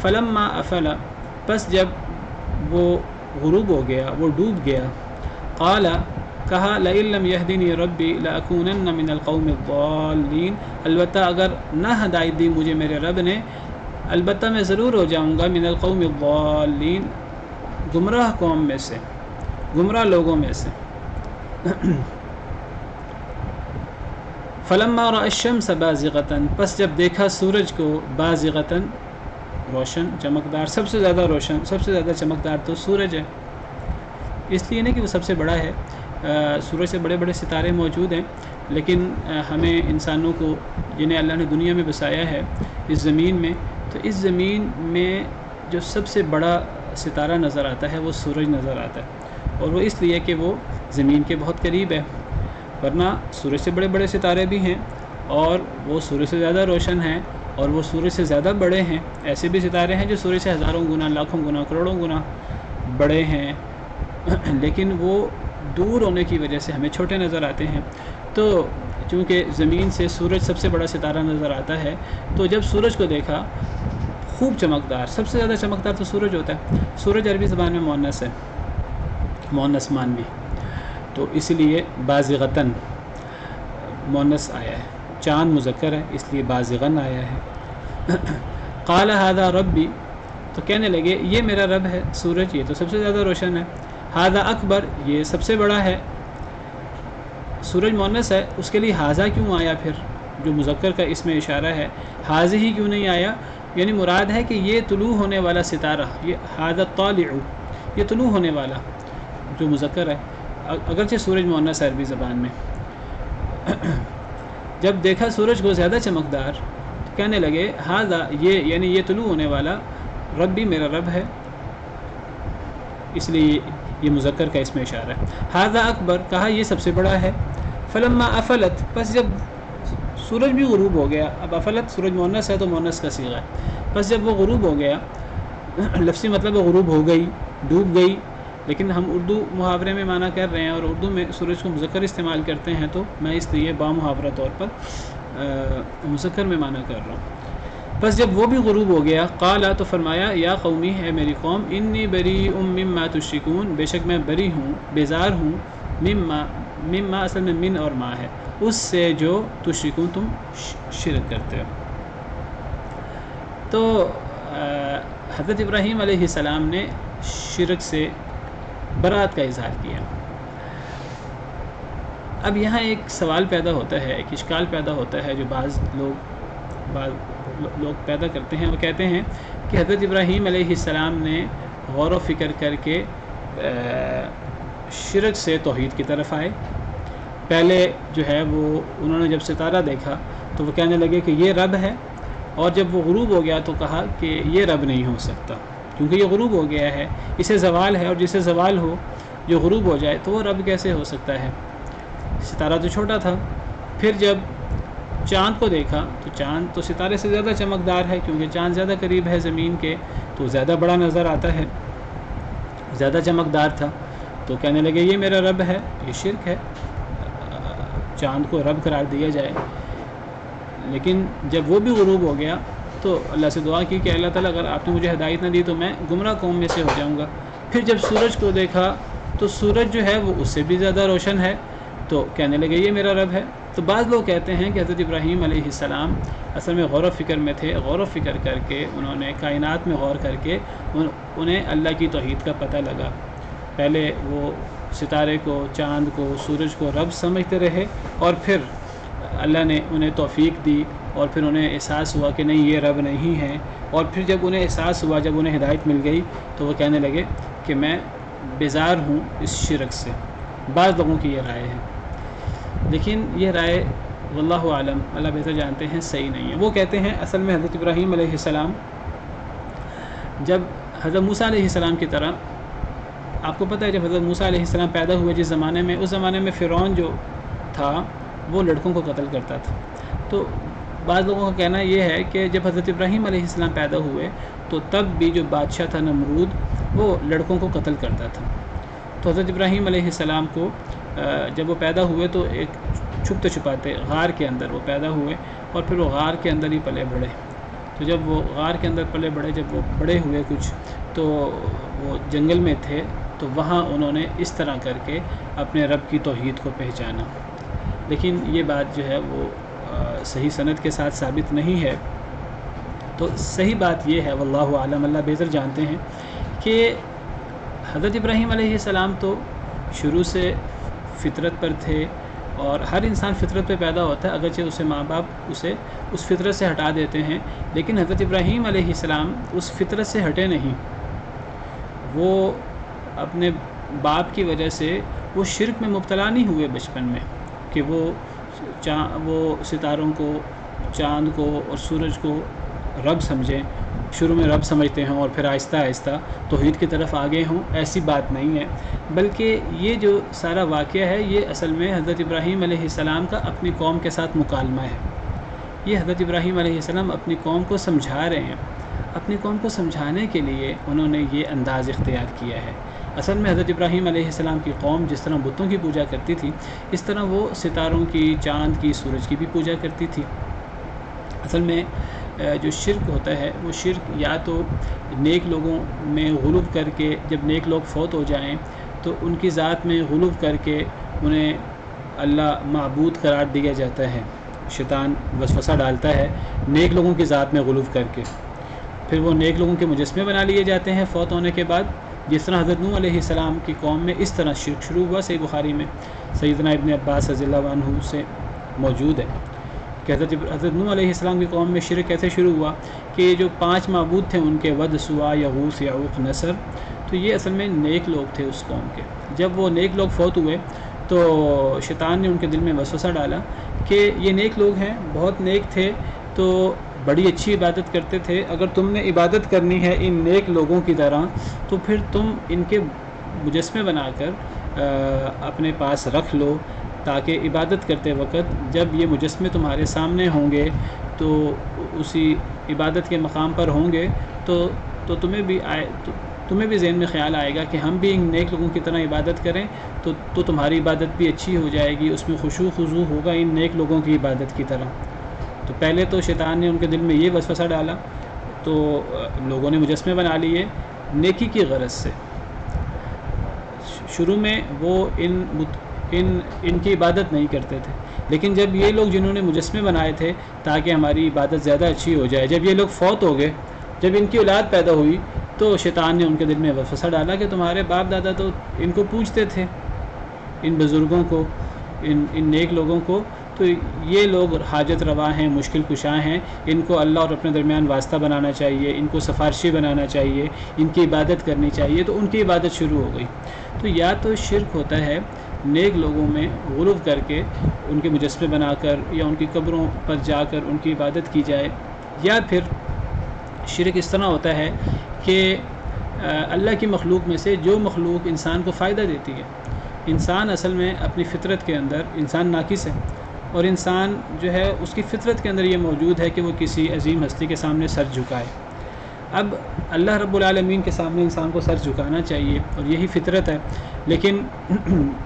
A: فلما افل، پس جب وہ غروب ہو گیا، وہ ڈوب گیا، قال، کہا لئن لم يهدني ربی لأكونن من القوم الضالین، البتہ اگر نہ ہدایت دی مجھے میرے رب نے، البتہ میں ضرور ہو جاؤں گا من القوم الضالین، گمراہ قوم میں سے، گمراہ لوگوں میں سے. فلما رأى الشمس بازغة، پس جب دیکھا سورج کو، بازغة، روشن، چمکدار، سب سے زیادہ روشن، سب سے زیادہ چمکدار تو سورج ہے، اس لیے نہیں کہ وہ سب سے بڑا ہے، سورج سے بڑے بڑے ستارے موجود ہیں، لیکن ہمیں انسانوں کو جنہیں اللہ نے دنیا میں بسایا ہے اس زمین میں، تو اس زمین میں جو سب سے بڑا ستارہ نظر آتا ہے وہ سورج نظر آتا ہے، اور وہ اس لیے کہ وہ زمین کے بہت قریب ہے. ورنہ سورج سے بڑے بڑے ستارے بھی ہیں اور وہ سورج سے زیادہ روشن ہیں اور وہ سورج سے زیادہ بڑے ہیں. ایسے بھی ستارے ہیں جو سورج سے ہزاروں گنا، لاکھوں گنا، کروڑوں گنا بڑے ہیں، لیکن وہ دور ہونے کی وجہ سے ہمیں چھوٹے نظر آتے ہیں. تو چونکہ زمین سے سورج سب سے بڑا ستارہ نظر آتا ہے، تو جب سورج کو دیکھا، خوب چمکدار، سب سے زیادہ چمکدار تو سورج ہوتا ہے. سورج عربی زبان میں مؤنث ہے، مؤنث مانوی، تو اس لیے بازغتن مؤنث آیا ہے. چاند مذکر ہے اس لیے بازغن آیا ہے. قال هذا ربی، تو کہنے لگے یہ میرا رب ہے. سورج یہ تو سب سے زیادہ روشن ہے. هذا اکبر، یہ سب سے بڑا ہے. سورج مؤنث ہے، اس کے لیے هذا کیوں آیا پھر، جو مذکر کا اس میں اشارہ ہے، هذه ہی کیوں نہیں آیا؟ یعنی مراد ہے کہ یہ طلوع ہونے والا ستارہ، یہ هذا الطالع، یہ طلوع ہونے والا جو مذکر ہے، اگرچہ سورج مؤنث ہے عربی زبان میں. جب دیکھا سورج کو زیادہ چمکدار، تو کہنے لگے ہذا، یہ یعنی یہ طلوع ہونے والا، ربی میرا رب ہے. اس لیے یہ مذکر کا اس میں اشارہ ہے. ھذا اکبر، کہا یہ سب سے بڑا ہے. فلما افلت، بس جب سورج بھی غروب ہو گیا. اب افلت سورج مؤنث ہے تو مؤنث کا صیغہ ہے. بس جب وہ غروب ہو گیا، لفظی مطلب غروب ہو گئی، ڈوب گئی، لیکن ہم اردو محاورے میں معنی کر رہے ہیں اور اردو میں سورج کو مذکر استعمال کرتے ہیں، تو میں اس لیے با محاورہ طور پر مذکر میں معنی کر رہا ہوں. بس جب وہ بھی غروب ہو گیا، قالا، تو فرمایا، یا قومی، ہے میری قوم، انی بریء مما تشرکون، بے شک میں بری ہوں، بیزار ہوں، مما اصل میں من اور ما ہے، اس سے جو تشرکون تم شرک کرتے ہو. تو حضرت ابراہیم علیہ السلام نے شرک سے برات کا اظہار کیا. اب یہاں ایک سوال پیدا ہوتا ہے، ایک اشکال پیدا ہوتا ہے جو بعض لوگ پیدا کرتے ہیں. وہ کہتے ہیں کہ حضرت ابراہیم علیہ السلام نے غور و فکر کر کے شرک سے توحید کی طرف آئے. پہلے جو ہے وہ انہوں نے جب ستارہ دیکھا تو وہ کہنے لگے کہ یہ رب ہے، اور جب وہ غروب ہو گیا تو کہا کہ یہ رب نہیں ہو سکتا کیونکہ یہ غروب ہو گیا ہے، اسے زوال ہے، اور جسے زوال ہو، جو غروب ہو جائے، تو وہ رب کیسے ہو سکتا ہے؟ ستارہ تو چھوٹا تھا. پھر جب چاند کو دیکھا تو چاند تو ستارے سے زیادہ چمکدار ہے، کیونکہ چاند زیادہ قریب ہے زمین کے، تو زیادہ بڑا نظر آتا ہے، زیادہ چمکدار تھا. تو کہنے لگے یہ میرا رب ہے. یہ شرک ہے، چاند کو رب قرار دیا جائے. لیکن جب وہ بھی غروب ہو گیا تو اللہ سے دعا کی کہ اللہ تعالیٰ اگر آپ نے مجھے ہدایت نہ دی تو میں گمراہ قوم میں سے ہو جاؤں گا. پھر جب سورج کو دیکھا تو سورج جو ہے وہ اس سے بھی زیادہ روشن ہے، تو کہنے لگے یہ میرا رب ہے. تو بعض لوگ کہتے ہیں کہ حضرت ابراہیم علیہ السلام اصل میں غور و فکر میں تھے. غور و فکر کر کے انہوں نے کائنات میں غور کر کے انہیں اللہ کی توحید کا پتہ لگا. پہلے وہ ستارے کو، چاند کو، سورج کو رب سمجھتے رہے، اور پھر اللہ نے انہیں توفیق دی، اور پھر انہیں احساس ہوا کہ نہیں یہ رب نہیں ہے. اور پھر جب انہیں احساس ہوا، جب انہیں ہدایت مل گئی، تو وہ کہنے لگے کہ میں بیزار ہوں اس شرک سے. بعض لوگوں کی یہ رائے ہے، لیکن یہ رائے واللہ عالم، اللہ بہتر جانتے ہیں، صحیح نہیں ہے. وہ کہتے ہیں اصل میں حضرت ابراہیم علیہ السلام جب حضرت موسیٰ علیہ السلام کی طرح، آپ کو پتہ ہے جب حضرت موسیٰ علیہ السلام پیدا ہوئے جس زمانے میں، اس زمانے میں فرعون جو تھا وہ لڑکوں کو قتل کرتا تھا. تو بعض لوگوں کا کہنا یہ ہے کہ جب حضرت ابراہیم علیہ السلام پیدا ہوئے تو تب بھی جو بادشاہ تھا نمرود، وہ لڑکوں کو قتل کرتا تھا. تو حضرت ابراہیم علیہ السلام کو جب وہ پیدا ہوئے تو ایک چھپتے چھپاتے غار کے اندر وہ پیدا ہوئے، اور پھر وہ غار کے اندر ہی پلے بڑھے. تو جب وہ غار کے اندر پلے بڑھے، جب وہ بڑے ہوئے کچھ، تو وہ جنگل میں تھے، تو وہاں انہوں نے اس طرح کر کے اپنے رب کی توحید کو پہچانا. لیکن یہ بات جو ہے وہ صحیح سند کے ساتھ ثابت نہیں ہے. تو صحیح بات یہ ہے، واللہ عالم، اللہ بہتر جانتے ہیں، کہ حضرت ابراہیم علیہ السلام تو شروع سے فطرت پر تھے، اور ہر انسان فطرت پہ پیدا ہوتا ہے، اگرچہ اسے ماں باپ اسے اس فطرت سے ہٹا دیتے ہیں، لیکن حضرت ابراہیم علیہ السلام اس فطرت سے ہٹے نہیں. وہ اپنے باپ کی وجہ سے وہ شرک میں مبتلا نہیں ہوئے بچپن میں، کہ وہ ستاروں کو، چاند کو اور سورج کو رب سمجھیں، شروع میں رب سمجھتے ہوں اور پھر آہستہ آہستہ توحید کی طرف آگے ہوں. ایسی بات نہیں ہے، بلکہ یہ جو سارا واقعہ ہے یہ اصل میں حضرت ابراہیم علیہ السلام کا اپنی قوم کے ساتھ مکالمہ ہے. یہ حضرت ابراہیم علیہ السلام اپنی قوم کو سمجھا رہے ہیں. اپنی قوم کو سمجھانے کے لیے انہوں نے یہ انداز اختیار کیا ہے. اصل میں حضرت ابراہیم علیہ السلام کی قوم جس طرح بتوں کی پوجا کرتی تھی، اس طرح وہ ستاروں کی، چاند کی، سورج کی بھی پوجا کرتی تھی. اصل میں جو شرک ہوتا ہے وہ شرک یا تو نیک لوگوں میں غلو کر کے، جب نیک لوگ فوت ہو جائیں تو ان کی ذات میں غلو کر کے انہیں اللہ معبود قرار دیا جاتا ہے. شیطان وسوسہ ڈالتا ہے نیک لوگوں کی ذات میں غلو کر کے، پھر وہ نیک لوگوں کے مجسمے بنا لیے جاتے ہیں فوت ہونے کے بعد. جس طرح حضرت نوح علیہ السلام کی قوم میں اس طرح شرک شروع ہوا. صحیح بخاری میں سیدنا ابن عباس رضی اللہ عنہ سے موجود ہے کہ حضرت نوح علیہ السلام کی قوم میں شرک کیسے شروع ہوا کہ جو 5 معبود تھے ان کے، ود، سوا، یغوث، یعوق، نصر، تو یہ اصل میں نیک لوگ تھے اس قوم کے. جب وہ نیک لوگ فوت ہوئے تو شیطان نے ان کے دل میں وسوسہ ڈالا کہ یہ نیک لوگ ہیں، بہت نیک تھے، تو بڑی اچھی عبادت کرتے تھے، اگر تم نے عبادت کرنی ہے ان نیک لوگوں کی طرح تو پھر تم ان کے مجسمے بنا کر اپنے پاس رکھ لو، تاکہ عبادت کرتے وقت جب یہ مجسمے تمہارے سامنے ہوں گے تو اسی عبادت کے مقام پر ہوں گے تو تمہیں بھی ذہن میں خیال آئے گا کہ ہم بھی ان نیک لوگوں کی طرح عبادت کریں تو تمہاری عبادت بھی اچھی ہو جائے گی، اس میں خشوع خضوع ہوگا ان نیک لوگوں کی عبادت کی طرح۔ تو پہلے تو شیطان نے ان کے دل میں یہ وسوسہ ڈالا، تو لوگوں نے مجسمے بنا لیے نیکی کی غرض سے۔ شروع میں وہ ان کی عبادت نہیں کرتے تھے، لیکن جب یہ لوگ جنہوں نے مجسمے بنائے تھے تاکہ ہماری عبادت زیادہ اچھی ہو جائے، جب یہ لوگ فوت ہو گئے، جب ان کی اولاد پیدا ہوئی، تو شیطان نے ان کے دل میں وسوسہ ڈالا کہ تمہارے باپ دادا تو ان کو پوجتے تھے، ان بزرگوں کو، ان نیک لوگوں کو، تو یہ لوگ حاجت روا ہیں، مشکل کشاں ہیں، ان کو اللہ اور اپنے درمیان واسطہ بنانا چاہیے، ان کو سفارشی بنانا چاہیے، ان کی عبادت کرنی چاہیے۔ تو ان کی عبادت شروع ہو گئی۔ تو یا تو شرک ہوتا ہے نیک لوگوں میں غلو کر کے ان کے مجسمے بنا کر یا ان کی قبروں پر جا کر ان کی عبادت کی جائے، یا پھر شرک اس طرح ہوتا ہے کہ اللہ کی مخلوق میں سے جو مخلوق انسان کو فائدہ دیتی ہے۔ انسان اصل میں اپنی فطرت کے اندر انسان ناقص ہے، اور انسان جو ہے اس کی فطرت کے اندر یہ موجود ہے کہ وہ کسی عظیم ہستی کے سامنے سر جھکائے۔ اب اللہ رب العالمین کے سامنے انسان کو سر جھکانا چاہیے، اور یہی فطرت ہے، لیکن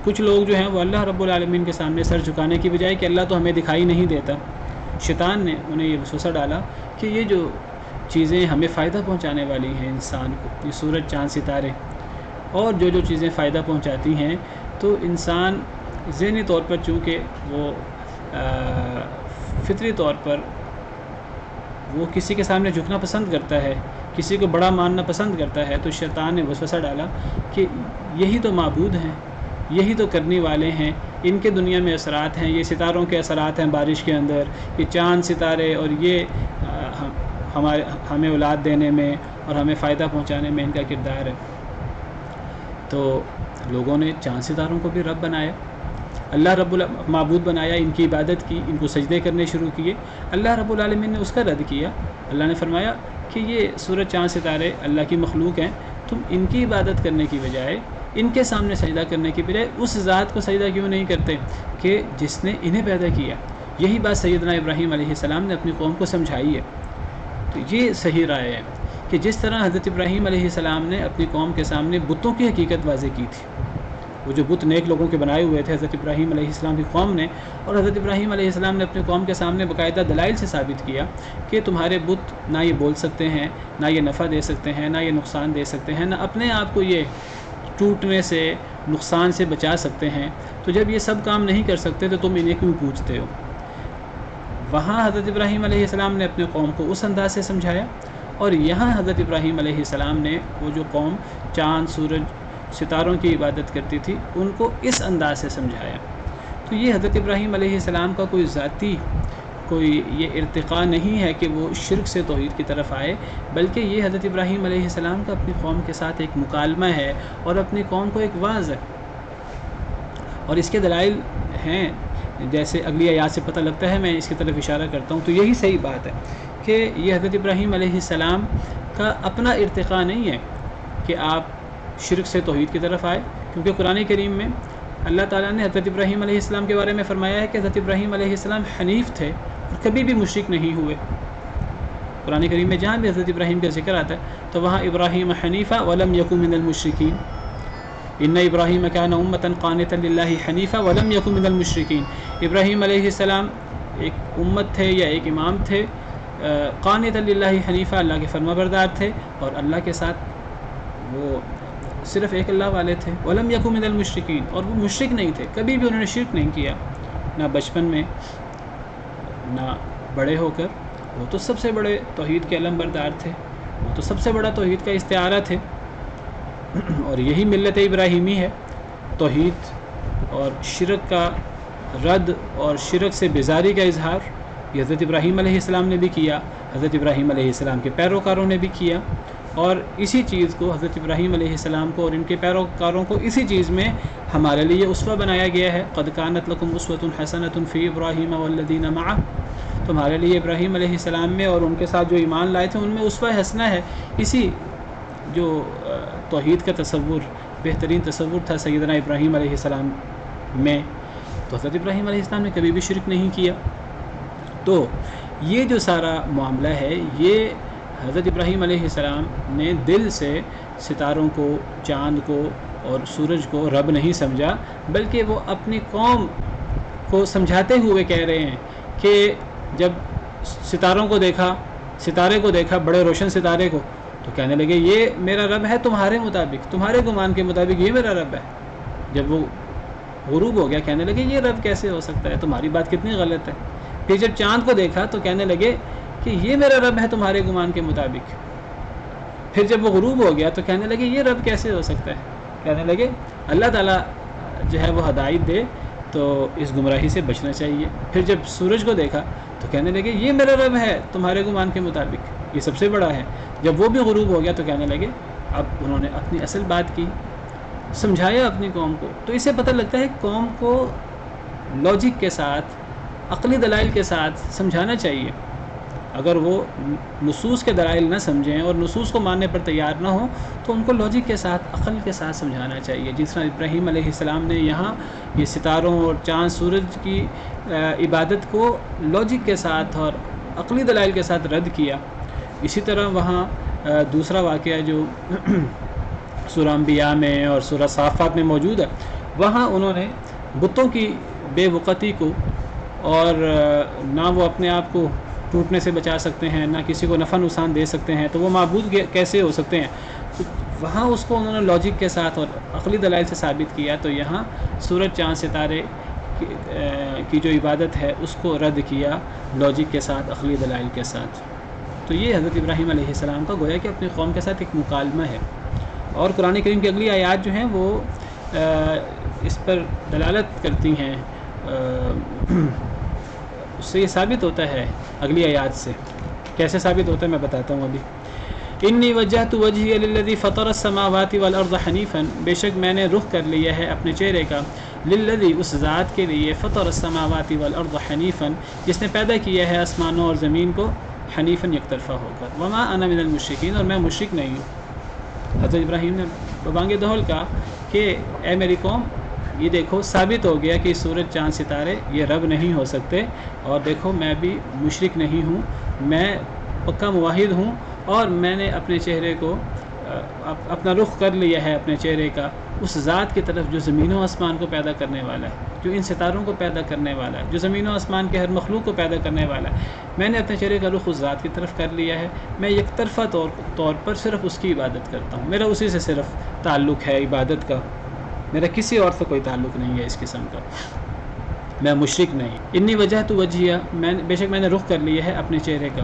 A: کچھ لوگ جو ہیں وہ اللہ رب العالمین کے سامنے سر جھکانے کی بجائے کہ اللہ تو ہمیں دکھائی نہیں دیتا، شیطان نے انہیں یہ وسوسہ ڈالا کہ یہ جو چیزیں ہمیں فائدہ پہنچانے والی ہیں انسان کو، یہ سورج چاند ستارے اور جو چیزیں فائدہ پہنچاتی ہیں، تو انسان ذہنی طور پر چونکہ وہ فطری طور پر وہ کسی کے سامنے جھکنا پسند کرتا ہے، کسی کو بڑا ماننا پسند کرتا ہے، تو شیطان نے وسوسہ ڈالا کہ یہی تو معبود ہیں، یہی تو کرنے والے ہیں، ان کے دنیا میں اثرات ہیں، یہ ستاروں کے اثرات ہیں بارش کے اندر، یہ چاند ستارے، اور یہ ہمیں اولاد دینے میں اور ہمیں فائدہ پہنچانے میں ان کا کردار ہے۔ تو لوگوں نے چاند ستاروں کو بھی رب بنایا، اللہ رب معبود بنایا، ان کی عبادت کی، ان کو سجدے کرنے شروع کیے۔ اللہ رب العالمین نے اس کا رد کیا۔ اللہ نے فرمایا کہ یہ سورج چاند ستارے اللہ کی مخلوق ہیں، تم ان کی عبادت کرنے کی بجائے، ان کے سامنے سجدہ کرنے کی بجائے اس ذات کو سجدہ کیوں نہیں کرتے کہ جس نے انہیں پیدا کیا۔ یہی بات سیدنا ابراہیم علیہ السلام نے اپنی قوم کو سمجھائی ہے۔ تو یہ صحیح رائے ہے کہ جس طرح حضرت ابراہیم علیہ السلام نے اپنی قوم کے سامنے بتوں کی حقیقت واضح کی تھی، وہ جو بت نیک لوگوں کے بنائے ہوئے تھے حضرت ابراہیم علیہ السلام کی قوم نے، اور حضرت ابراہیم علیہ السلام نے اپنی قوم کے سامنے باقاعدہ دلائل سے ثابت کیا کہ تمہارے بت نہ یہ بول سکتے ہیں، نہ یہ نفع دے سکتے ہیں، نہ یہ نقصان دے سکتے ہیں، نہ اپنے آپ کو یہ ٹوٹنے سے، نقصان سے بچا سکتے ہیں، تو جب یہ سب کام نہیں کر سکتے تو تم انہیں کیوں پوجتے ہو۔ وہاں حضرت ابراہیم علیہ السلام نے اپنے قوم کو اس انداز سے سمجھایا، اور یہاں حضرت ابراہیم علیہ السلام نے وہ جو قوم چاند سورج ستاروں کی عبادت کرتی تھی ان کو اس انداز سے سمجھایا۔ تو یہ حضرت ابراہیم علیہ السلام کا کوئی ذاتی یہ ارتقاء نہیں ہے کہ وہ شرک سے توحید کی طرف آئے، بلکہ یہ حضرت ابراہیم علیہ السلام کا اپنی قوم کے ساتھ ایک مکالمہ ہے اور اپنی قوم کو ایک واعظ ہے۔ اور اس کے دلائل ہیں، جیسے اگلی آیات سے پتہ لگتا ہے، میں اس کی طرف اشارہ کرتا ہوں۔ تو یہی صحیح بات ہے کہ یہ حضرت ابراہیم علیہ السلام کا اپنا ارتقاء نہیں ہے کہ آپ شرک سے توحید کی طرف آئے، کیونکہ قرآن کریم میں اللہ تعالیٰ نے حضرت ابراہیم علیہ السلام کے بارے میں فرمایا ہے کہ حضرت ابراہیم علیہ السلام حنیف تھے اور کبھی بھی مشرک نہیں ہوئے۔ قرآن کریم میں جہاں بھی حضرت ابراہیم کا ذکر آتا ہے تو وہاں ابراہیم حنیفہ ولم یکن من المشرکین، ان ابراہیم کان امۃ قانتا للہ حنیفہ ولم یکن من المشرکین۔ ابراہیم علیہ السلام ایک امت تھے یا ایک امام تھے، قانتا للہ حنیفہ، اللہ کے فرما بردار تھے اور اللہ کے ساتھ وہ صرف ایک اللہ والے تھے۔ ولم یکن من المشرکین، اور وہ مشرک نہیں تھے، کبھی بھی انہوں نے شرک نہیں کیا، نہ بچپن میں نہ بڑے ہو کر۔ وہ تو سب سے بڑے توحید کے علم بردار تھے، وہ تو سب سے بڑا توحید کا استعارہ تھے، اور یہی ملت ابراہیمی ہے، توحید اور شرک کا رد اور شرک سے بیزاری کا اظہار۔ یہ حضرت ابراہیم علیہ السلام نے بھی کیا، حضرت ابراہیم علیہ السلام کے پیروکاروں نے بھی کیا، اور اسی چیز کو حضرت ابراہیم علیہ السلام کو اور ان کے پیروکاروں کو اسی چیز میں ہمارے لیے اسوہ بنایا گیا ہے۔ قد کانت لکم اسوۃ حسنۃ فی ابراہیم والذین معہ، تمہارے لیے ابراہیم علیہ السلام میں اور ان کے ساتھ جو ایمان لائے تھے ان میں اسوہ حسنہ ہے۔ اسی جو توحید کا تصور بہترین تصور تھا سیدنا ابراہیم علیہ السلام میں، تو حضرت ابراہیم علیہ السلام نے کبھی بھی شرک نہیں کیا۔ تو یہ جو سارا معاملہ ہے، یہ حضرت ابراہیم علیہ السلام نے دل سے ستاروں کو، چاند کو اور سورج کو رب نہیں سمجھا، بلکہ وہ اپنی قوم کو سمجھاتے ہوئے کہہ رہے ہیں کہ جب ستاروں کو دیکھا، ستارے کو دیکھا، بڑے روشن ستارے کو، تو کہنے لگے یہ میرا رب ہے تمہارے مطابق، تمہارے گمان کے مطابق یہ میرا رب ہے۔ جب وہ غروب ہو گیا کہنے لگے یہ رب کیسے ہو سکتا ہے، تمہاری بات کتنی غلط ہے۔ پھر جب چاند کو دیکھا تو کہنے لگے کہ یہ میرا رب ہے تمہارے گمان کے مطابق۔ پھر جب وہ غروب ہو گیا تو کہنے لگے یہ رب کیسے ہو سکتا ہے، کہنے لگے اللہ تعالیٰ جو ہے وہ ہدایت دے تو اس گمراہی سے بچنا چاہیے۔ پھر جب سورج کو دیکھا تو کہنے لگے یہ میرا رب ہے تمہارے گمان کے مطابق، یہ سب سے بڑا ہے۔ جب وہ بھی غروب ہو گیا تو کہنے لگے، اب انہوں نے اپنی اصل بات کی، سمجھایا اپنی قوم کو۔ تو اس سے پتہ لگتا ہے قوم کو لاجک کے ساتھ، عقلی دلائل کے ساتھ سمجھانا چاہیے۔ اگر وہ نصوص کے دلائل نہ سمجھیں اور نصوص کو ماننے پر تیار نہ ہوں تو ان کو لاجک کے ساتھ، عقل کے ساتھ سمجھانا چاہیے۔ جس طرح ابراہیم علیہ السلام نے یہاں یہ ستاروں اور چاند سورج کی عبادت کو لاجک کے ساتھ اور عقلی دلائل کے ساتھ رد کیا، اسی طرح وہاں دوسرا واقعہ جو سورہ انبیاء میں اور سورہ صافات میں موجود ہے، وہاں انہوں نے بتوں کی بے وقتی کو، اور نہ وہ اپنے آپ کو ٹوٹنے سے بچا سکتے ہیں، نہ کسی کو نفع نقصان دے سکتے ہیں، تو وہ معبود کیسے ہو سکتے ہیں، تو وہاں اس کو انہوں نے لاجک کے ساتھ اور عقلی دلائل سے ثابت کیا۔ تو یہاں سورج چاند ستارے کی جو عبادت ہے اس کو رد کیا لاجک کے ساتھ، عقلی دلائل کے ساتھ۔ تو یہ حضرت ابراہیم علیہ السلام کا گویا کہ اپنی قوم کے ساتھ ایک مکالمہ ہے، اور قرآن کریم کی اگلی آیات جو ہیں وہ اس پر دلالت کرتی ہیں۔ اس سے یہ ثابت ہوتا ہے اگلی آیات سے، کیسے ثابت ہوتا ہے میں بتاتا ہوں ابھی۔ انی وجہت وجہی للذی فطر السماوات والارض حنیفا، بے شک میں نے رخ کر لیا ہے اپنے چہرے کا، للذی اس ذات کے لیے، فطر السماوات والارض حنیفا جس نے پیدا کیا ہے آسمانوں اور زمین کو، حنیفا یک طرفہ ہو کر، وما انا من المشرکین، اور میں مشرک نہیں ہوں۔ حضرت ابراہیم نے ببانگ دہل کہا کہ اے میری قوم، یہ دیکھو ثابت ہو گیا کہ سورج چاند ستارے یہ رب نہیں ہو سکتے، اور دیکھو میں بھی مشرک نہیں ہوں، میں پکا موحد ہوں، اور میں نے اپنے چہرے کو اپنا رخ کر لیا ہے اپنے چہرے کا اس ذات کی طرف جو زمین و آسمان کو پیدا کرنے والا ہے، جو ان ستاروں کو پیدا کرنے والا ہے، جو زمین و آسمان کے ہر مخلوق کو پیدا کرنے والا ہے۔ میں نے اپنے چہرے کا رخ اس ذات کی طرف کر لیا ہے، میں یک طرفہ طور پر صرف اس کی عبادت کرتا ہوں، میرا اسی سے صرف تعلق ہے عبادت کا، میرا کسی اور سے کوئی تعلق نہیں ہے اس قسم کا، میں مشرک نہیں۔ انی وجہت وجہیہ، بے شک میں نے رخ کر لیا ہے اپنے چہرے کا۔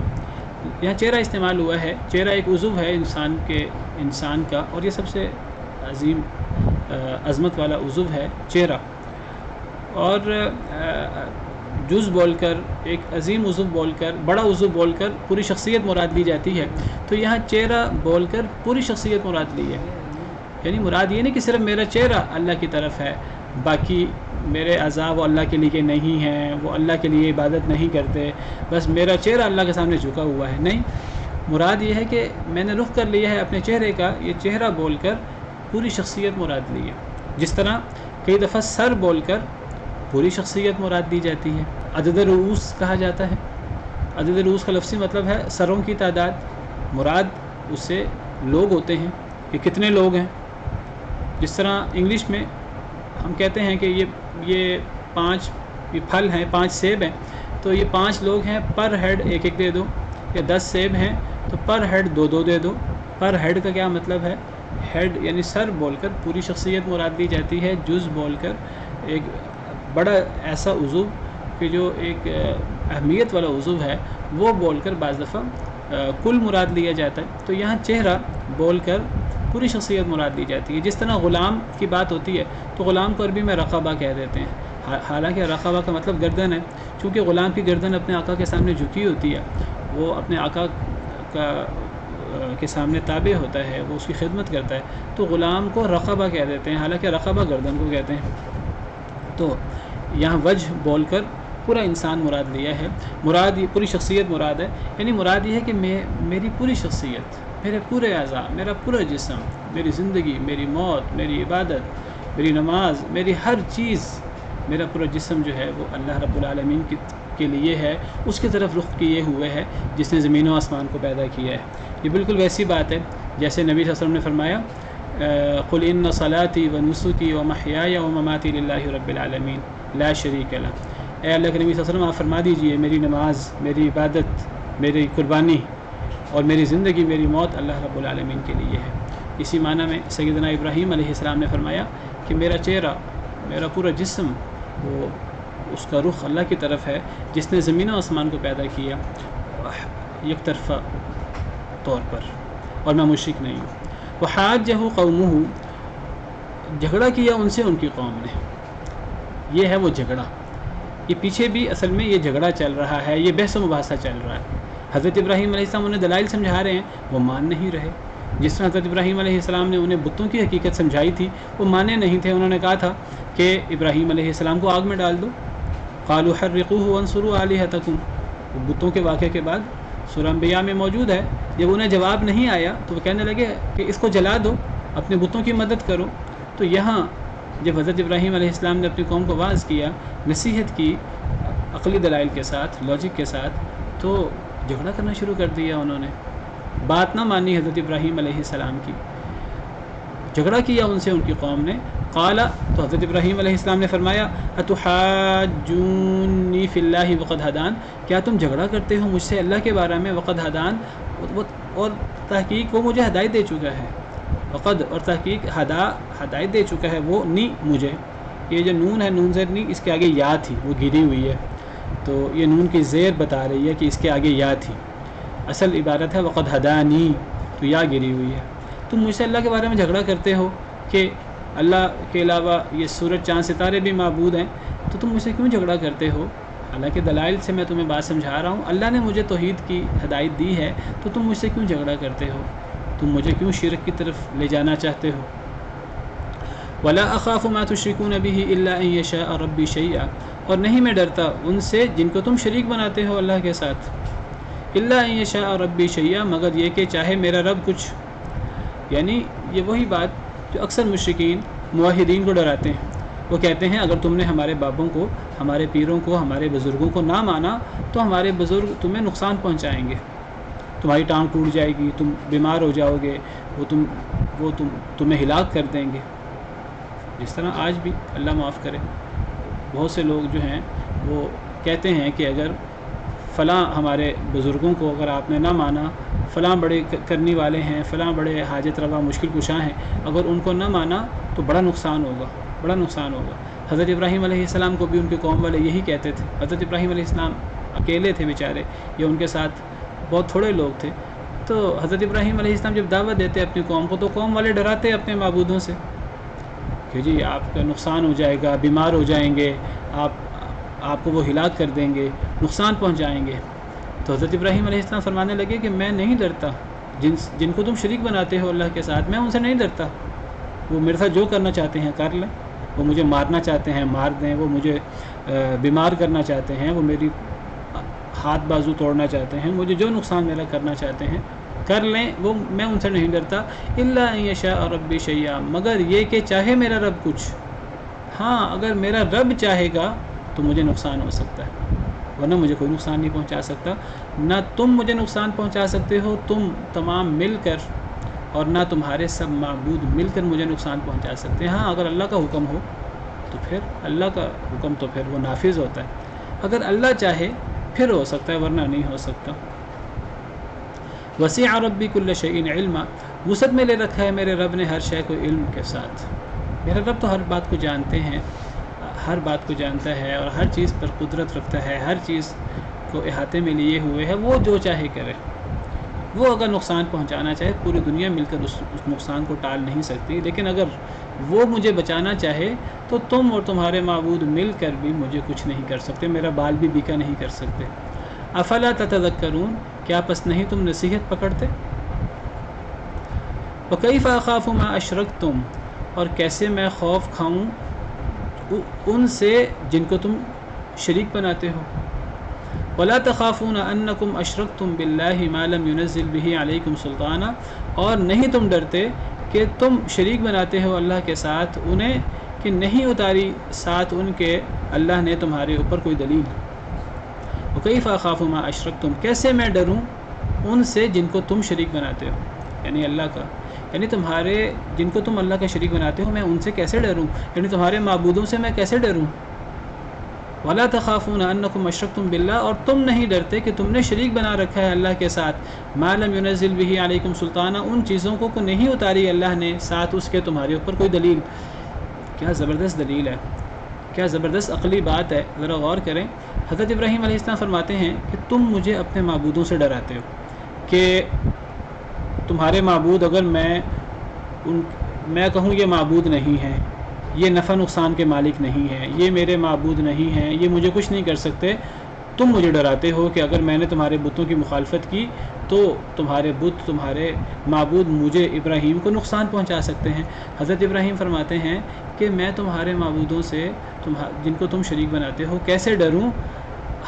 A: یہاں چہرہ استعمال ہوا ہے، چہرہ ایک عضو ہے انسان کا، اور یہ سب سے عظیم عظمت والا عضو ہے چہرہ، اور جز بول کر، ایک عظیم عضو بول کر، بڑا عضو بول کر پوری شخصیت مراد لی جاتی ہے، تو یہاں چہرہ بول کر پوری شخصیت مراد لی ہے۔ یعنی مراد یہ نہیں کہ صرف میرا چہرہ اللہ کی طرف ہے، باقی میرے اعضاء وہ اللہ کے لیے نہیں ہیں، وہ اللہ کے لیے عبادت نہیں کرتے، بس میرا چہرہ اللہ کے سامنے جھکا ہوا ہے، نہیں، مراد یہ ہے کہ میں نے رخ کر لیا ہے اپنے چہرے کا، یہ چہرہ بول کر پوری شخصیت مراد لی ہے۔ جس طرح کئی دفعہ سر بول کر پوری شخصیت مراد دی جاتی ہے، عدد رؤوس کہا جاتا ہے۔ عدد رؤوس کا لفظی مطلب ہے سروں کی تعداد، مراد اس سے لوگ ہوتے ہیں کہ کتنے لوگ ہیں۔ جس طرح انگلش میں ہم کہتے ہیں کہ یہ 5 پھل ہیں، 5 سیب ہیں، تو یہ 5 لوگ ہیں، پر ہیڈ 1 دے دو، یا 10 سیب ہیں تو پر ہیڈ 2 دے دو۔ پر ہیڈ کا کیا مطلب ہے؟ ہیڈ یعنی سر بول کر پوری شخصیت مراد دی جاتی ہے، جز بول کر ایک بڑا ایسا عضو کہ جو ایک اہمیت والا عضو ہے وہ بول کر بعض دفعہ کل مراد لیا جاتا ہے۔ تو یہاں چہرہ بول کر پوری شخصیت مراد لی جاتی ہے۔ جس طرح غلام کی بات ہوتی ہے تو غلام کو عربی میں رقبہ کہہ دیتے ہیں، حالانکہ رقبہ کا مطلب گردن ہے، چونکہ غلام کی گردن اپنے آقا کے سامنے جھکی ہوتی ہے، وہ اپنے آقا کے سامنے تابع ہوتا ہے، وہ اس کی خدمت کرتا ہے، تو غلام کو رقبہ کہہ دیتے ہیں، حالانکہ رقبہ گردن کو کہتے ہیں۔ تو یہاں وجہ بول کر پورا انسان مراد لیا ہے، مراد پوری شخصیت مراد ہے، یعنی مراد یہ ہے کہ میری پوری شخصیت میرے پورے اعضاء، میرا پورا جسم، میری زندگی، میری موت، میری عبادت، میری نماز، میری ہر چیز، میرا پورا جسم جو ہے وہ اللہ رب العالمین کے لیے ہے، اس کی طرف رخ کیے ہوئے ہے جس نے زمین و آسمان کو پیدا کیا ہے۔ یہ بالکل ویسی بات ہے جیسے نبی صلی اللہ علیہ وسلم نے فرمایا قل ان صلاتی و نسکی و محیای و مماتی للہ رب العالمین لا شریک لہ۔ اے اللہ کے نبی صلی اللہ علیہ وسلم آپ فرما دیجئے میری نماز، میری عبادت، میری قربانی اور میری زندگی، میری موت اللہ رب العالمین کے لیے ہے۔ اسی معنی میں سیدنا ابراہیم علیہ السلام نے فرمایا کہ میرا چہرہ، میرا پورا جسم، وہ اس کا رخ اللہ کی طرف ہے جس نے زمین و آسمان کو پیدا کیا یک طرفہ طور پر، اور میں مشرک نہیں ہوں۔ وحاجہ قومہ، جھگڑا کیا ان سے ان کی قوم نے۔ یہ ہے وہ جھگڑا، یہ پیچھے بھی اصل میں یہ جھگڑا چل رہا ہے، یہ بحث و مباحثہ چل رہا ہے۔ حضرت ابراہیم علیہ السلام انہیں دلائل سمجھا رہے ہیں، وہ مان نہیں رہے۔ جس طرح حضرت ابراہیم علیہ السلام نے انہیں بتوں کی حقیقت سمجھائی تھی، وہ مانے نہیں تھے۔ انہوں نے کہا تھا کہ ابراہیم علیہ السلام کو آگ میں ڈال دو، قالوا حرقوه وانصروا آلهتکم۔ بتوں کے واقعے کے بعد سورہ انبیاء میں موجود ہے، جب انہیں جواب نہیں آیا تو وہ کہنے لگے کہ اس کو جلا دو، اپنے بتوں کی مدد کرو۔ تو یہاں جب حضرت ابراہیم علیہ السلام نے اپنی قوم کو واعظ کیا، نصیحت کی عقلی دلائل کے ساتھ، لاجک کے ساتھ، تو جھگڑا کرنا شروع کر دیا۔ انہوں نے بات نہ مانی حضرت ابراہیم علیہ السلام کی، جھگڑا کیا ان سے ان کی قوم نے۔ قال، تو حضرت ابراہیم علیہ السلام نے فرمایا اتحاجونی فی اللہ وقد ہدان، کیا تم جھگڑا کرتے ہو مجھ سے اللہ کے بارے میں؟ وقد ہدان، اور تحقیق وہ مجھے ہدایت دے چکا ہے۔ وقد اور تحقیق، ہدایت دے چکا ہے وہ، نی مجھے، یہ جو نون ہے، نون زیر نی، اس کے آگے یا تھی، وہ گری ہوئی ہے، تو یہ نون کی زیر بتا رہی ہے کہ اس کے آگے یا تھی۔ اصل عبارت ہے وقد ہدانی، تو یا گری ہوئی ہے۔ تم مجھ سے اللہ کے بارے میں جھگڑا کرتے ہو کہ اللہ کے علاوہ یہ سورج، چاند، ستارے بھی معبود ہیں، تو تم مجھ سے کیوں جھگڑا کرتے ہو؟ اللہ کے دلائل سے میں تمہیں بات سمجھا رہا ہوں، اللہ نے مجھے توحید کی ہدایت دی ہے، تو تم مجھ سے کیوں جھگڑا کرتے ہو؟ تم مجھے کیوں شرک کی طرف لے جانا چاہتے ہو؟ ولا اخاف ما تشركون به الا ان يشاء ربي شيئا، اور نہیں میں ڈرتا ان سے جن کو تم شریک بناتے ہو اللہ کے ساتھ، الا ان يشاء ربي شيئا، مگر یہ کہ چاہے میرا رب کچھ۔ یعنی یہ وہی بات جو اکثر مشرکین موحدین کو ڈراتے ہیں۔ وہ کہتے ہیں اگر تم نے ہمارے بابوں کو، ہمارے پیروں کو، ہمارے بزرگوں کو نہ مانا تو ہمارے بزرگ تمہیں نقصان پہنچائیں گے، تمہاری ٹانگ ٹوٹ جائے گی، تم بیمار ہو جاؤ گے، وہ تمہیں ہلاک کر دیں گے۔ جس طرح آج بھی اللہ معاف کرے بہت سے لوگ جو ہیں وہ کہتے ہیں کہ اگر فلاں ہمارے بزرگوں کو اگر آپ نے نہ مانا، فلاں بڑے کرنے والے ہیں، فلاں بڑے حاجت روا مشکل کشاں ہیں، اگر ان کو نہ مانا تو بڑا نقصان ہوگا، بڑا نقصان ہوگا۔ حضرت ابراہیم علیہ السلام کو بھی ان کے قوم والے یہی کہتے تھے۔ حضرت ابراہیم علیہ السلام اکیلے تھے بیچارے، یا ان کے ساتھ بہت تھوڑے لوگ تھے، تو حضرت ابراہیم علیہ السلام جب دعوت دیتے اپنی قوم کو تو قوم والے ڈراتے اپنے معبودوں سے کہ جی آپ کا نقصان ہو جائے گا، بیمار ہو جائیں گے، آپ کو وہ ہلاک کر دیں گے، نقصان پہنچائیں گے۔ تو حضرت ابراہیم علیہ السلام فرمانے لگے کہ میں نہیں ڈرتا، جن کو تم شریک بناتے ہو اللہ کے ساتھ، میں ان سے نہیں ڈرتا۔ وہ میرے ساتھ جو کرنا چاہتے ہیں کر لیں، وہ مجھے مارنا چاہتے ہیں مار دیں، وہ مجھے بیمار کرنا چاہتے ہیں، وہ میری ہاتھ بازو توڑنا چاہتے ہیں، مجھے جو نقصان میرا کرنا چاہتے ہیں کر لیں، وہ میں ان سے نہیں ڈرتا۔ الا ان یشاء ربی شیئا، مگر یہ کہ چاہے میرا رب کچھ۔ ہاں اگر میرا رب چاہے گا تو مجھے نقصان ہو سکتا ہے، ورنہ مجھے کوئی نقصان نہیں پہنچا سکتا۔ نہ تم مجھے نقصان پہنچا سکتے ہو، تم تمام مل کر، اور نہ تمہارے سب معبود مل کر مجھے نقصان پہنچا سکتے ہیں۔ ہاں اگر اللہ کا حکم ہو تو پھر اللہ کا حکم تو پھر وہ نافذ ہوتا ہے، اگر اللہ چاہے پھر ہو سکتا ہے، ورنہ نہیں ہو سکتا۔ وسع ربی کل شیء علما، وسعت میں لے رکھا ہے میرے رب نے ہر شے کو علم کے ساتھ۔ میرا رب تو ہر بات کو جانتے ہیں، ہر بات کو جانتا ہے، اور ہر چیز پر قدرت رکھتا ہے، ہر چیز کو احاطے میں لیے ہوئے ہے، وہ جو چاہے کرے۔ وہ اگر نقصان پہنچانا چاہے پوری دنیا مل کر اس نقصان کو ٹال نہیں سکتی، لیکن اگر وہ مجھے بچانا چاہے تو تم اور تمہارے معبود مل کر بھی مجھے کچھ نہیں کر سکتے، میرا بال بھی بیکا نہیں کر سکتے۔ افلا تتذکرون، کیا پس نہیں تم نصیحت پکڑتے؟ وکیف اخاف ما اشرکتم، اور کیسے میں خوف کھاؤں ان سے جن کو تم شریک بناتے ہو۔ وَلَا تَخَافُونَ أَنَّكُمْ أَشْرَكْتُمْ بِاللَّهِ مَا لَمْ يُنَزِّلْ بِهِ عَلَيْكُمْ سُلْطَانًا، اور نہیں تم ڈرتے کہ تم شریک بناتے ہو اللہ کے ساتھ انہیں کہ نہیں اتاری ساتھ ان کے اللہ نے تمہارے اوپر کوئی دلیل۔ وَكَيْفَ أَخَافُ مَا أَشْرَكْتُمْ، کیسے میں ڈروں ان سے جن کو تم شریک بناتے ہو، یعنی اللہ کا، یعنی تمہارے جن کو تم اللہ کا شریک بناتے ہو میں ان سے کیسے ڈروں، یعنی تمہارے معبودوں سے میں کیسے ڈروں۔ وَلَا تَخَافُونَ أَنَّكُمْ أَشْرَكْتُمْ بِاللَّهِ، اور تم نہیں ڈرتے کہ تم نے شریک بنا رکھا ہے اللہ کے ساتھ مَا لَمْ يُنَزِّلْ بِهِ عَلَيْكُمْ سُلْطَانًا، ان چیزوں کو نہیں اتاری اللہ نے ساتھ اس کے تمہارے اوپر کوئی دلیل۔ کیا زبردست دلیل ہے، کیا زبردست عقلی بات ہے، ذرا غور کریں۔ حضرت ابراہیم علیہ السلام فرماتے ہیں کہ تم مجھے اپنے معبودوں سے ڈراتے ہو کہ تمہارے معبود اگر میں کہوں یہ معبود نہیں ہے، یہ نفع نقصان کے مالک نہیں ہیں، یہ میرے معبود نہیں ہیں، یہ مجھے کچھ نہیں کر سکتے، تم مجھے ڈراتے ہو کہ اگر میں نے تمہارے بتوں کی مخالفت کی تو تمہارے بت، تمہارے معبود مجھے ابراہیم کو نقصان پہنچا سکتے ہیں۔ حضرت ابراہیم فرماتے ہیں کہ میں تمہارے معبودوں سے جن کو تم شریک بناتے ہو کیسے ڈروں،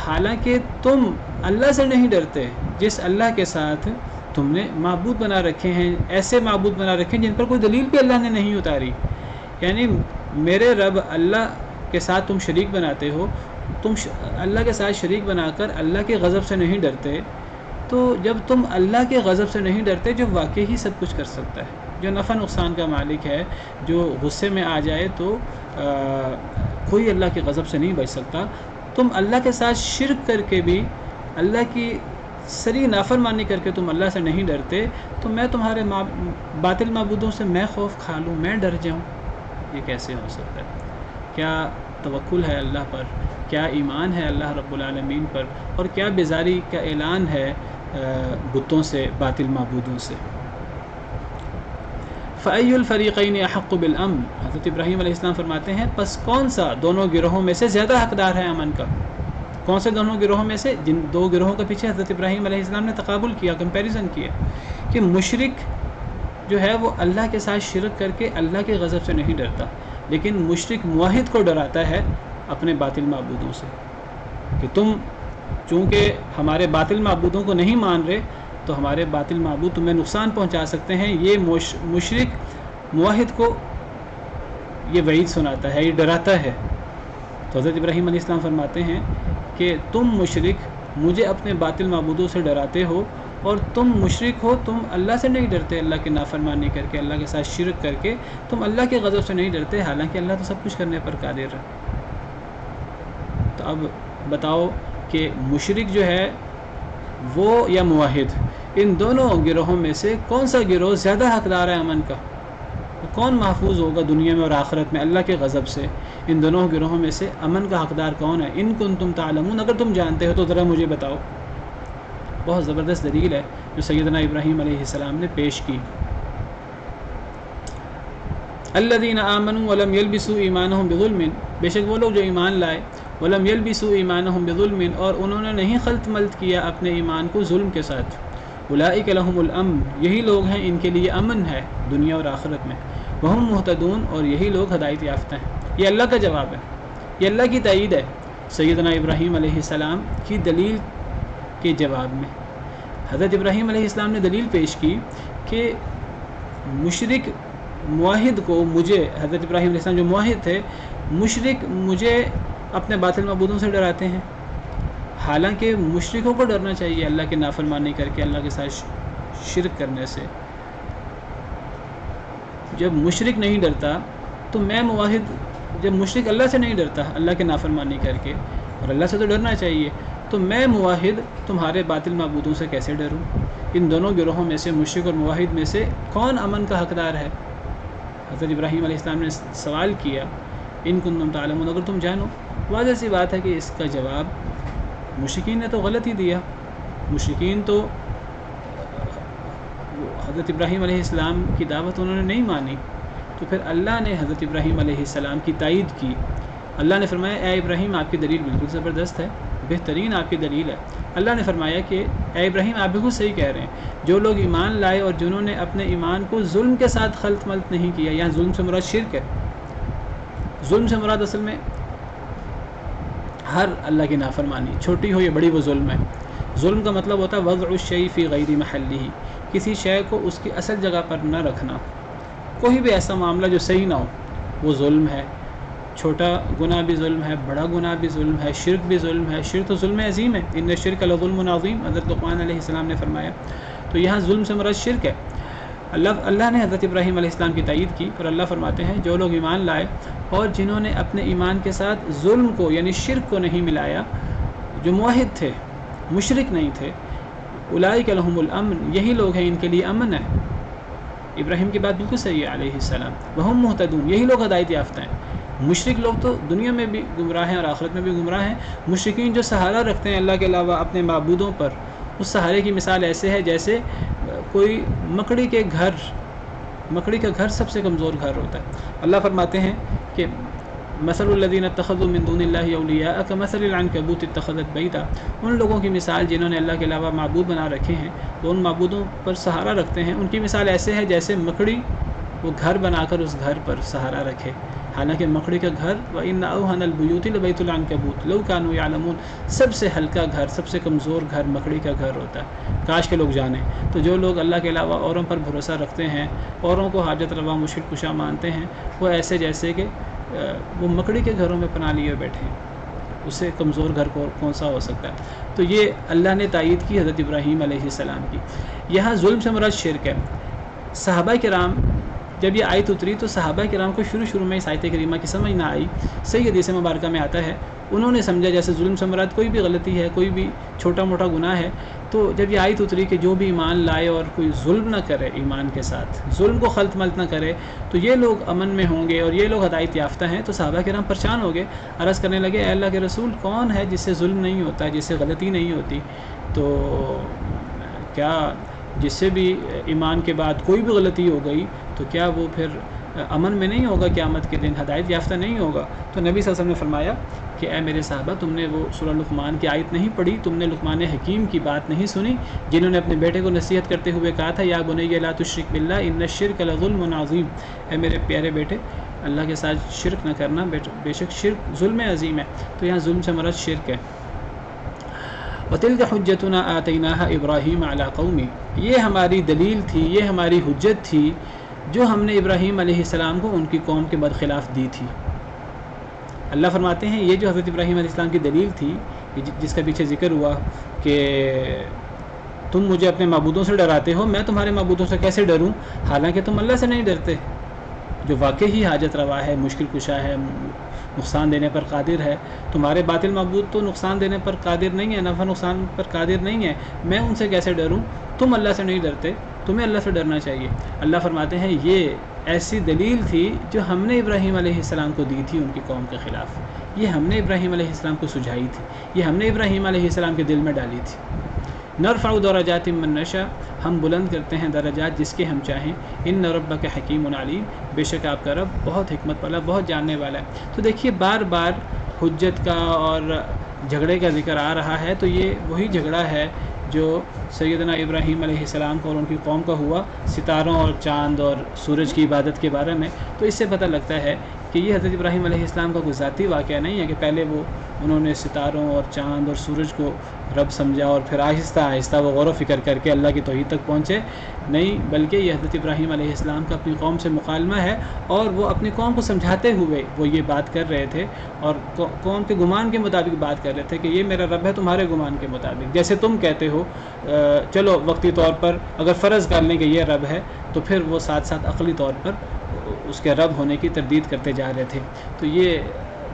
A: حالانکہ تم اللہ سے نہیں ڈرتے جس اللہ کے ساتھ تم نے معبود بنا رکھے ہیں، ایسے معبود بنا رکھے ہیں جن پر کوئی دلیل بھی اللہ نے نہیں اتاری۔ یعنی میرے رب اللہ کے ساتھ تم شریک بناتے ہو، تم اللہ کے ساتھ شریک بنا کر اللہ کے غضب سے نہیں ڈرتے، تو جب تم اللہ کے غضب سے نہیں ڈرتے جو واقعی ہی سب کچھ کر سکتا ہے، جو نفع نقصان کا مالک ہے، جو غصے میں آ جائے تو کوئی اللہ کے غضب سے نہیں بچ سکتا، تم اللہ کے ساتھ شرک کر کے بھی اللہ کی سری نافرمانی کر کے تم اللہ سے نہیں ڈرتے، تو میں تمہارے باطل معبودوں سے میں خوف کھا لوں، میں ڈر جاؤں، یہ کیسے ہو سکتا ہے؟ کیا توکل ہے اللہ پر، کیا ایمان ہے اللہ رب العالمین پر، اور کیا بیزاری کا اعلان ہے بتوں سے، باطل معبودوں سے۔ فَأَيُّ الْفَرِيقَيْنِ أَحَقُّ بِالْأَمْنِ، حضرت ابراہیم علیہ السلام فرماتے ہیں پس کون سا دونوں گروہوں میں سے زیادہ حقدار ہے امن کا؟ کون سے دونوں گروہوں میں سے؟ جن دو گروہوں کے پیچھے حضرت ابراہیم علیہ السلام نے تقابل کیا، کمپیریزن کیا کہ مشرک جو ہے وہ اللہ کے ساتھ شرک کر کے اللہ کے غضب سے نہیں ڈرتا، لیکن مشرک موحد کو ڈراتا ہے اپنے باطل معبودوں سے کہ تم چونکہ ہمارے باطل معبودوں کو نہیں مان رہے تو ہمارے باطل معبود تمہیں نقصان پہنچا سکتے ہیں۔ یہ مشرک موحد کو یہ وعید سناتا ہے، یہ ڈراتا ہے۔ تو حضرت ابراہیم علیہ السلام فرماتے ہیں کہ تم مشرک مجھے اپنے باطل معبودوں سے ڈراتے ہو، اور تم مشرک ہو، تم اللہ سے نہیں ڈرتے، اللہ کی نافرمانی کر کے، اللہ کے ساتھ شرک کر کے تم اللہ کے غضب سے نہیں ڈرتے، حالانکہ اللہ تو سب کچھ کرنے پر قادر ہے۔ تو اب بتاؤ کہ مشرک جو ہے وہ یا موحد، ان دونوں گروہوں میں سے کون سا گروہ زیادہ حقدار ہے امن کا؟ کون محفوظ ہوگا دنیا میں اور آخرت میں اللہ کے غضب سے؟ ان دونوں گروہوں میں سے امن کا حقدار کون ہے؟ ان کنتم تعلمون، اگر تم جانتے ہو تو ذرا مجھے بتاؤ۔ بہت زبردست دلیل ہے جو سیدنا ابراہیم علیہ السلام نے پیش کی۔ الذین آمنوا ولم یلبسوا ایمانہم بظلم، بے شک وہ لوگ جو ایمان لائے، ولم یلبسوا ایمانہم بظلم، اور انہوں نے نہیں خلط ملط کیا اپنے ایمان کو ظلم کے ساتھ، اولئک لہم الامن، یہی لوگ ہیں ان کے لیے امن ہے دنیا اور آخرت میں، وہم مہتدون، اور یہی لوگ ہدایت یافتہ ہیں۔ یہ اللہ کا جواب ہے، یہ اللہ کی تائید ہے سیدنا ابراہیم علیہ السلام کی دلیل کے جواب میں۔ حضرت ابراہیم علیہ السلام نے دلیل پیش کی کہ مشرک موحد کو، مجھے حضرت ابراہیم علیہ السلام جو موحد تھے، مشرک مجھے اپنے باطل معبودوں سے ڈراتے ہیں، حالانکہ مشرکوں کو ڈرنا چاہیے اللہ کی نافرمانی کر کے، اللہ کے ساتھ شرک کرنے سے۔ جب مشرک نہیں ڈرتا تو میں موحد، جب مشرک اللہ سے نہیں ڈرتا اللہ کی نافرمانی کر کے، اور اللہ سے تو ڈرنا چاہیے، تو میں موحد تمہارے باطل معبودوں سے کیسے ڈروں؟ ان دونوں گروہوں میں سے، مشرک اور موحد میں سے کون امن کا حقدار ہے؟ حضرت ابراہیم علیہ السلام نے سوال کیا، ان کنتم تعلمون، اگر تم جانو۔ واضح سی بات ہے کہ اس کا جواب مشرکین نے تو غلط ہی دیا۔ مشرکین تو حضرت ابراہیم علیہ السلام کی دعوت انہوں نے نہیں مانی، تو پھر اللہ نے حضرت ابراہیم علیہ السلام کی تائید کی۔ اللہ نے فرمایا اے ابراہیم آپ کی دلیل بالکل زبردست ہے، بہترین آپ کی دلیل ہے۔ اللہ نے فرمایا کہ اے ابراہیم آپ بالکل صحیح کہہ رہے ہیں، جو لوگ ایمان لائے اور جنہوں نے اپنے ایمان کو ظلم کے ساتھ خلط ملط نہیں کیا، یہاں ظلم سے مراد شرک ہے۔ ظلم سے مراد اصل میں ہر اللہ کی نافرمانی چھوٹی ہو یا بڑی وہ ظلم ہے۔ ظلم کا مطلب ہوتا ہے وضع الشیء فی غیر محلہ، کسی شے کو اس کی اصل جگہ پر نہ رکھنا۔ کوئی بھی ایسا معاملہ جو صحیح نہ ہو وہ ظلم ہے۔ چھوٹا گناہ بھی ظلم ہے، بڑا گناہ بھی ظلم ہے، شرک بھی ظلم ہے۔ شرک تو ظلم عظیم ہے، ان الشرک لظلم عظیم، حضرت لقمان علیہ السلام نے فرمایا۔ تو یہاں ظلم سے مراد شرک ہے۔ اللہ نے حضرت ابراہیم علیہ السلام کی تائید کی، اور اللہ فرماتے ہیں جو لوگ ایمان لائے اور جنہوں نے اپنے ایمان کے ساتھ ظلم کو یعنی شرک کو نہیں ملایا، جو موحد تھے، مشرک نہیں تھے، اولئک لہم الامن، یہی لوگ ہیں، ان کے لیے امن ہے۔ ابراہیم کی بات بالکل صحیح ہے علیہ السلام، وہم مہتدون، یہی لوگ ہدایت یافتہ ہیں۔ مشرک لوگ تو دنیا میں بھی گمراہ ہیں اور آخرت میں بھی گمراہ ہیں۔ مشرکین جو سہارا رکھتے ہیں اللہ کے علاوہ اپنے معبودوں پر، اس سہارے کی مثال ایسے ہے جیسے کوئی مکڑی کا گھر سب سے کمزور گھر ہوتا ہے۔ اللہ فرماتے ہیں کہ مثل الذین اتخذوا من دون اللہ اولیاء کمثل العنکبوت اتخذت بیتا، ان لوگوں کی مثال جنہوں نے اللہ کے علاوہ معبود بنا رکھے ہیں، وہ ان معبودوں پر سہارا رکھتے ہیں، ان کی مثال ایسے ہے جیسے مکڑی وہ گھر بنا کر اس گھر پر سہارا رکھے، حالانکہ مکڑی کا گھر وَإِنَّ أَوْهَنَ الْبُيُوتِ لَبَيْتُ الْعَنكَبُوتِ لَوْ كَانُوا يَعْلَمُونَ، سب سے ہلکا گھر، سب سے کمزور گھر مکڑی کا گھر ہوتا ہے، کاش کے لوگ جانیں۔ تو جو لوگ اللہ کے علاوہ اوروں پر بھروسہ رکھتے ہیں، اوروں کو حاجت روا مشکل کشا مانتے ہیں، وہ ایسے جیسے کہ وہ مکڑی کے گھروں میں پناہ لیے بیٹھے ہیں، اس سے کمزور گھر کون سا ہو سکتا ہے۔ تو یہ اللہ نے تائید کی حضرت ابراہیم علیہ السلام کی۔ یہاں ظلم سے مراد شرک ہے۔ صحابہ کرام جب یہ آیت اتری تو صحابہ کرام کو شروع میں اس آیت کریمہ کی سمجھ نہ آئی۔ صحیح حدیث مبارکہ میں آتا ہے انہوں نے سمجھا جیسے ظلم سے مراد کوئی بھی غلطی ہے، کوئی بھی چھوٹا موٹا گناہ ہے۔ تو جب یہ آیت اتری کہ جو بھی ایمان لائے اور کوئی ظلم نہ کرے، ایمان کے ساتھ ظلم کو خلط ملط نہ کرے، تو یہ لوگ امن میں ہوں گے اور یہ لوگ ہدایت یافتہ ہیں۔ تو صحابہ کرام پریشان ہو گئے، عرض کرنے لگے اے اللہ کے رسول، کون ہے جس سے ظلم نہیں ہوتا، جس سے غلطی نہیں ہوتی؟ تو کیا جس سے بھی ایمان کے بعد کوئی بھی غلطی ہو گئی تو کیا وہ پھر امن میں نہیں ہوگا، قیامت کے دن ہدایت یافتہ نہیں ہوگا؟ تو نبی صلی اللہ علیہ وسلم نے فرمایا کہ اے میرے صحابہ، تم نے وہ سورہ لقمان کی آیت نہیں پڑھی، تم نے لقمان حکیم کی بات نہیں سنی، جنہوں نے اپنے بیٹے کو نصیحت کرتے ہوئے کہا تھا یا بنی لا تشرک باللہ ان الشرک لظلم عظیم، اے میرے پیارے بیٹے اللہ کے ساتھ شرک نہ کرنا، بے شک شرک ظلم عظیم ہے۔ تو یہاں ظلم سے مراد شرک ہے۔ وَتِلْكَ حُجَّتُنَا آتَيْنَاهَا إِبْرَاهِيمَ عَلَىٰ قَوْمِهِ، یہ ہماری دلیل تھی، یہ ہماری حجت تھی جو ہم نے ابراہیم علیہ السلام کو ان کی قوم کے برخلاف دی تھی۔ اللہ فرماتے ہیں یہ جو حضرت ابراہیم علیہ السلام کی دلیل تھی، جس کا پیچھے ذکر ہوا کہ تم مجھے اپنے معبودوں سے ڈراتے ہو، میں تمہارے معبودوں سے کیسے ڈروں حالانکہ تم اللہ سے نہیں ڈرتے، جو واقعی حاجت روا ہے، مشکل کشا ہے، نقصان دینے پر قادر ہے۔ تمہارے باطل معبود تو نقصان دینے پر قادر نہیں ہے، نفع نقصان پر قادر نہیں ہے، میں ان سے کیسے ڈروں؟ تم اللہ سے نہیں ڈرتے، تمہیں اللہ سے ڈرنا چاہیے۔ اللہ فرماتے ہیں یہ ایسی دلیل تھی جو ہم نے ابراہیم علیہ السلام کو دی تھی ان کی قوم کے خلاف، یہ ہم نے ابراہیم علیہ السلام کو سجھائی تھی، یہ ہم نے ابراہیم علیہ السلام کے دل میں ڈالی تھی۔ نرفع درجات من نشاء، ہم بلند کرتے ہیں درجات جس کے ہم چاہیں، ان ربک حکیم علیم، بے شک آپ کا رب بہت حکمت والا، بہت جاننے والا ہے۔ تو دیکھیے بار بار حجت کا اور جھگڑے کا ذکر آ رہا ہے، تو یہ وہی جھگڑا ہے جو سیدنا ابراہیم علیہ السلام کو اور ان کی قوم کا ہوا ستاروں اور چاند اور سورج کی عبادت کے بارے میں۔ تو اس سے پتہ لگتا ہے کہ یہ حضرت ابراہیم علیہ السلام کا کوئی ذاتی واقعہ نہیں ہے کہ پہلے انہوں نے ستاروں اور چاند اور سورج کو رب سمجھا اور پھر آہستہ آہستہ وہ غور و فکر کر کے اللہ کی توحید تک پہنچے، نہیں، بلکہ یہ حضرت ابراہیم علیہ السلام کا اپنی قوم سے مکالمہ ہے، اور وہ اپنی قوم کو سمجھاتے ہوئے وہ یہ بات کر رہے تھے، اور قوم کے گمان کے مطابق بات کر رہے تھے کہ یہ میرا رب ہے تمہارے گمان کے مطابق، جیسے تم کہتے ہو چلو وقتی طور پر اگر فرض کر لیں کہ یہ رب ہے، تو پھر وہ ساتھ ساتھ عقلی طور پر اس کے رب ہونے کی تردید کرتے جا رہے تھے۔ تو یہ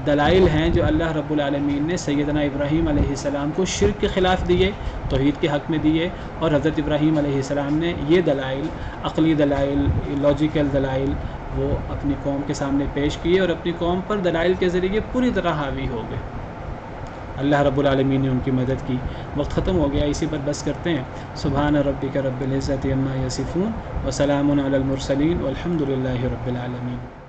A: دلائل ہیں جو اللہ رب العالمین نے سیدنا ابراہیم علیہ السلام کو شرک کے خلاف دیے، توحید کے حق میں دیے، اور حضرت ابراہیم علیہ السلام نے یہ دلائل، عقلی دلائل، لاجیکل دلائل، وہ اپنی قوم کے سامنے پیش کیے اور اپنی قوم پر دلائل کے ذریعے پوری طرح حاوی ہو گئے۔ اللہ رب العالمین نے ان کی مدد کی۔ وقت ختم ہو گیا، اسی پر بس کرتے ہیں۔ سبحان ربک رب العزت عما یصفون وسلام علی المرسلین والحمد للہ رب العالمین۔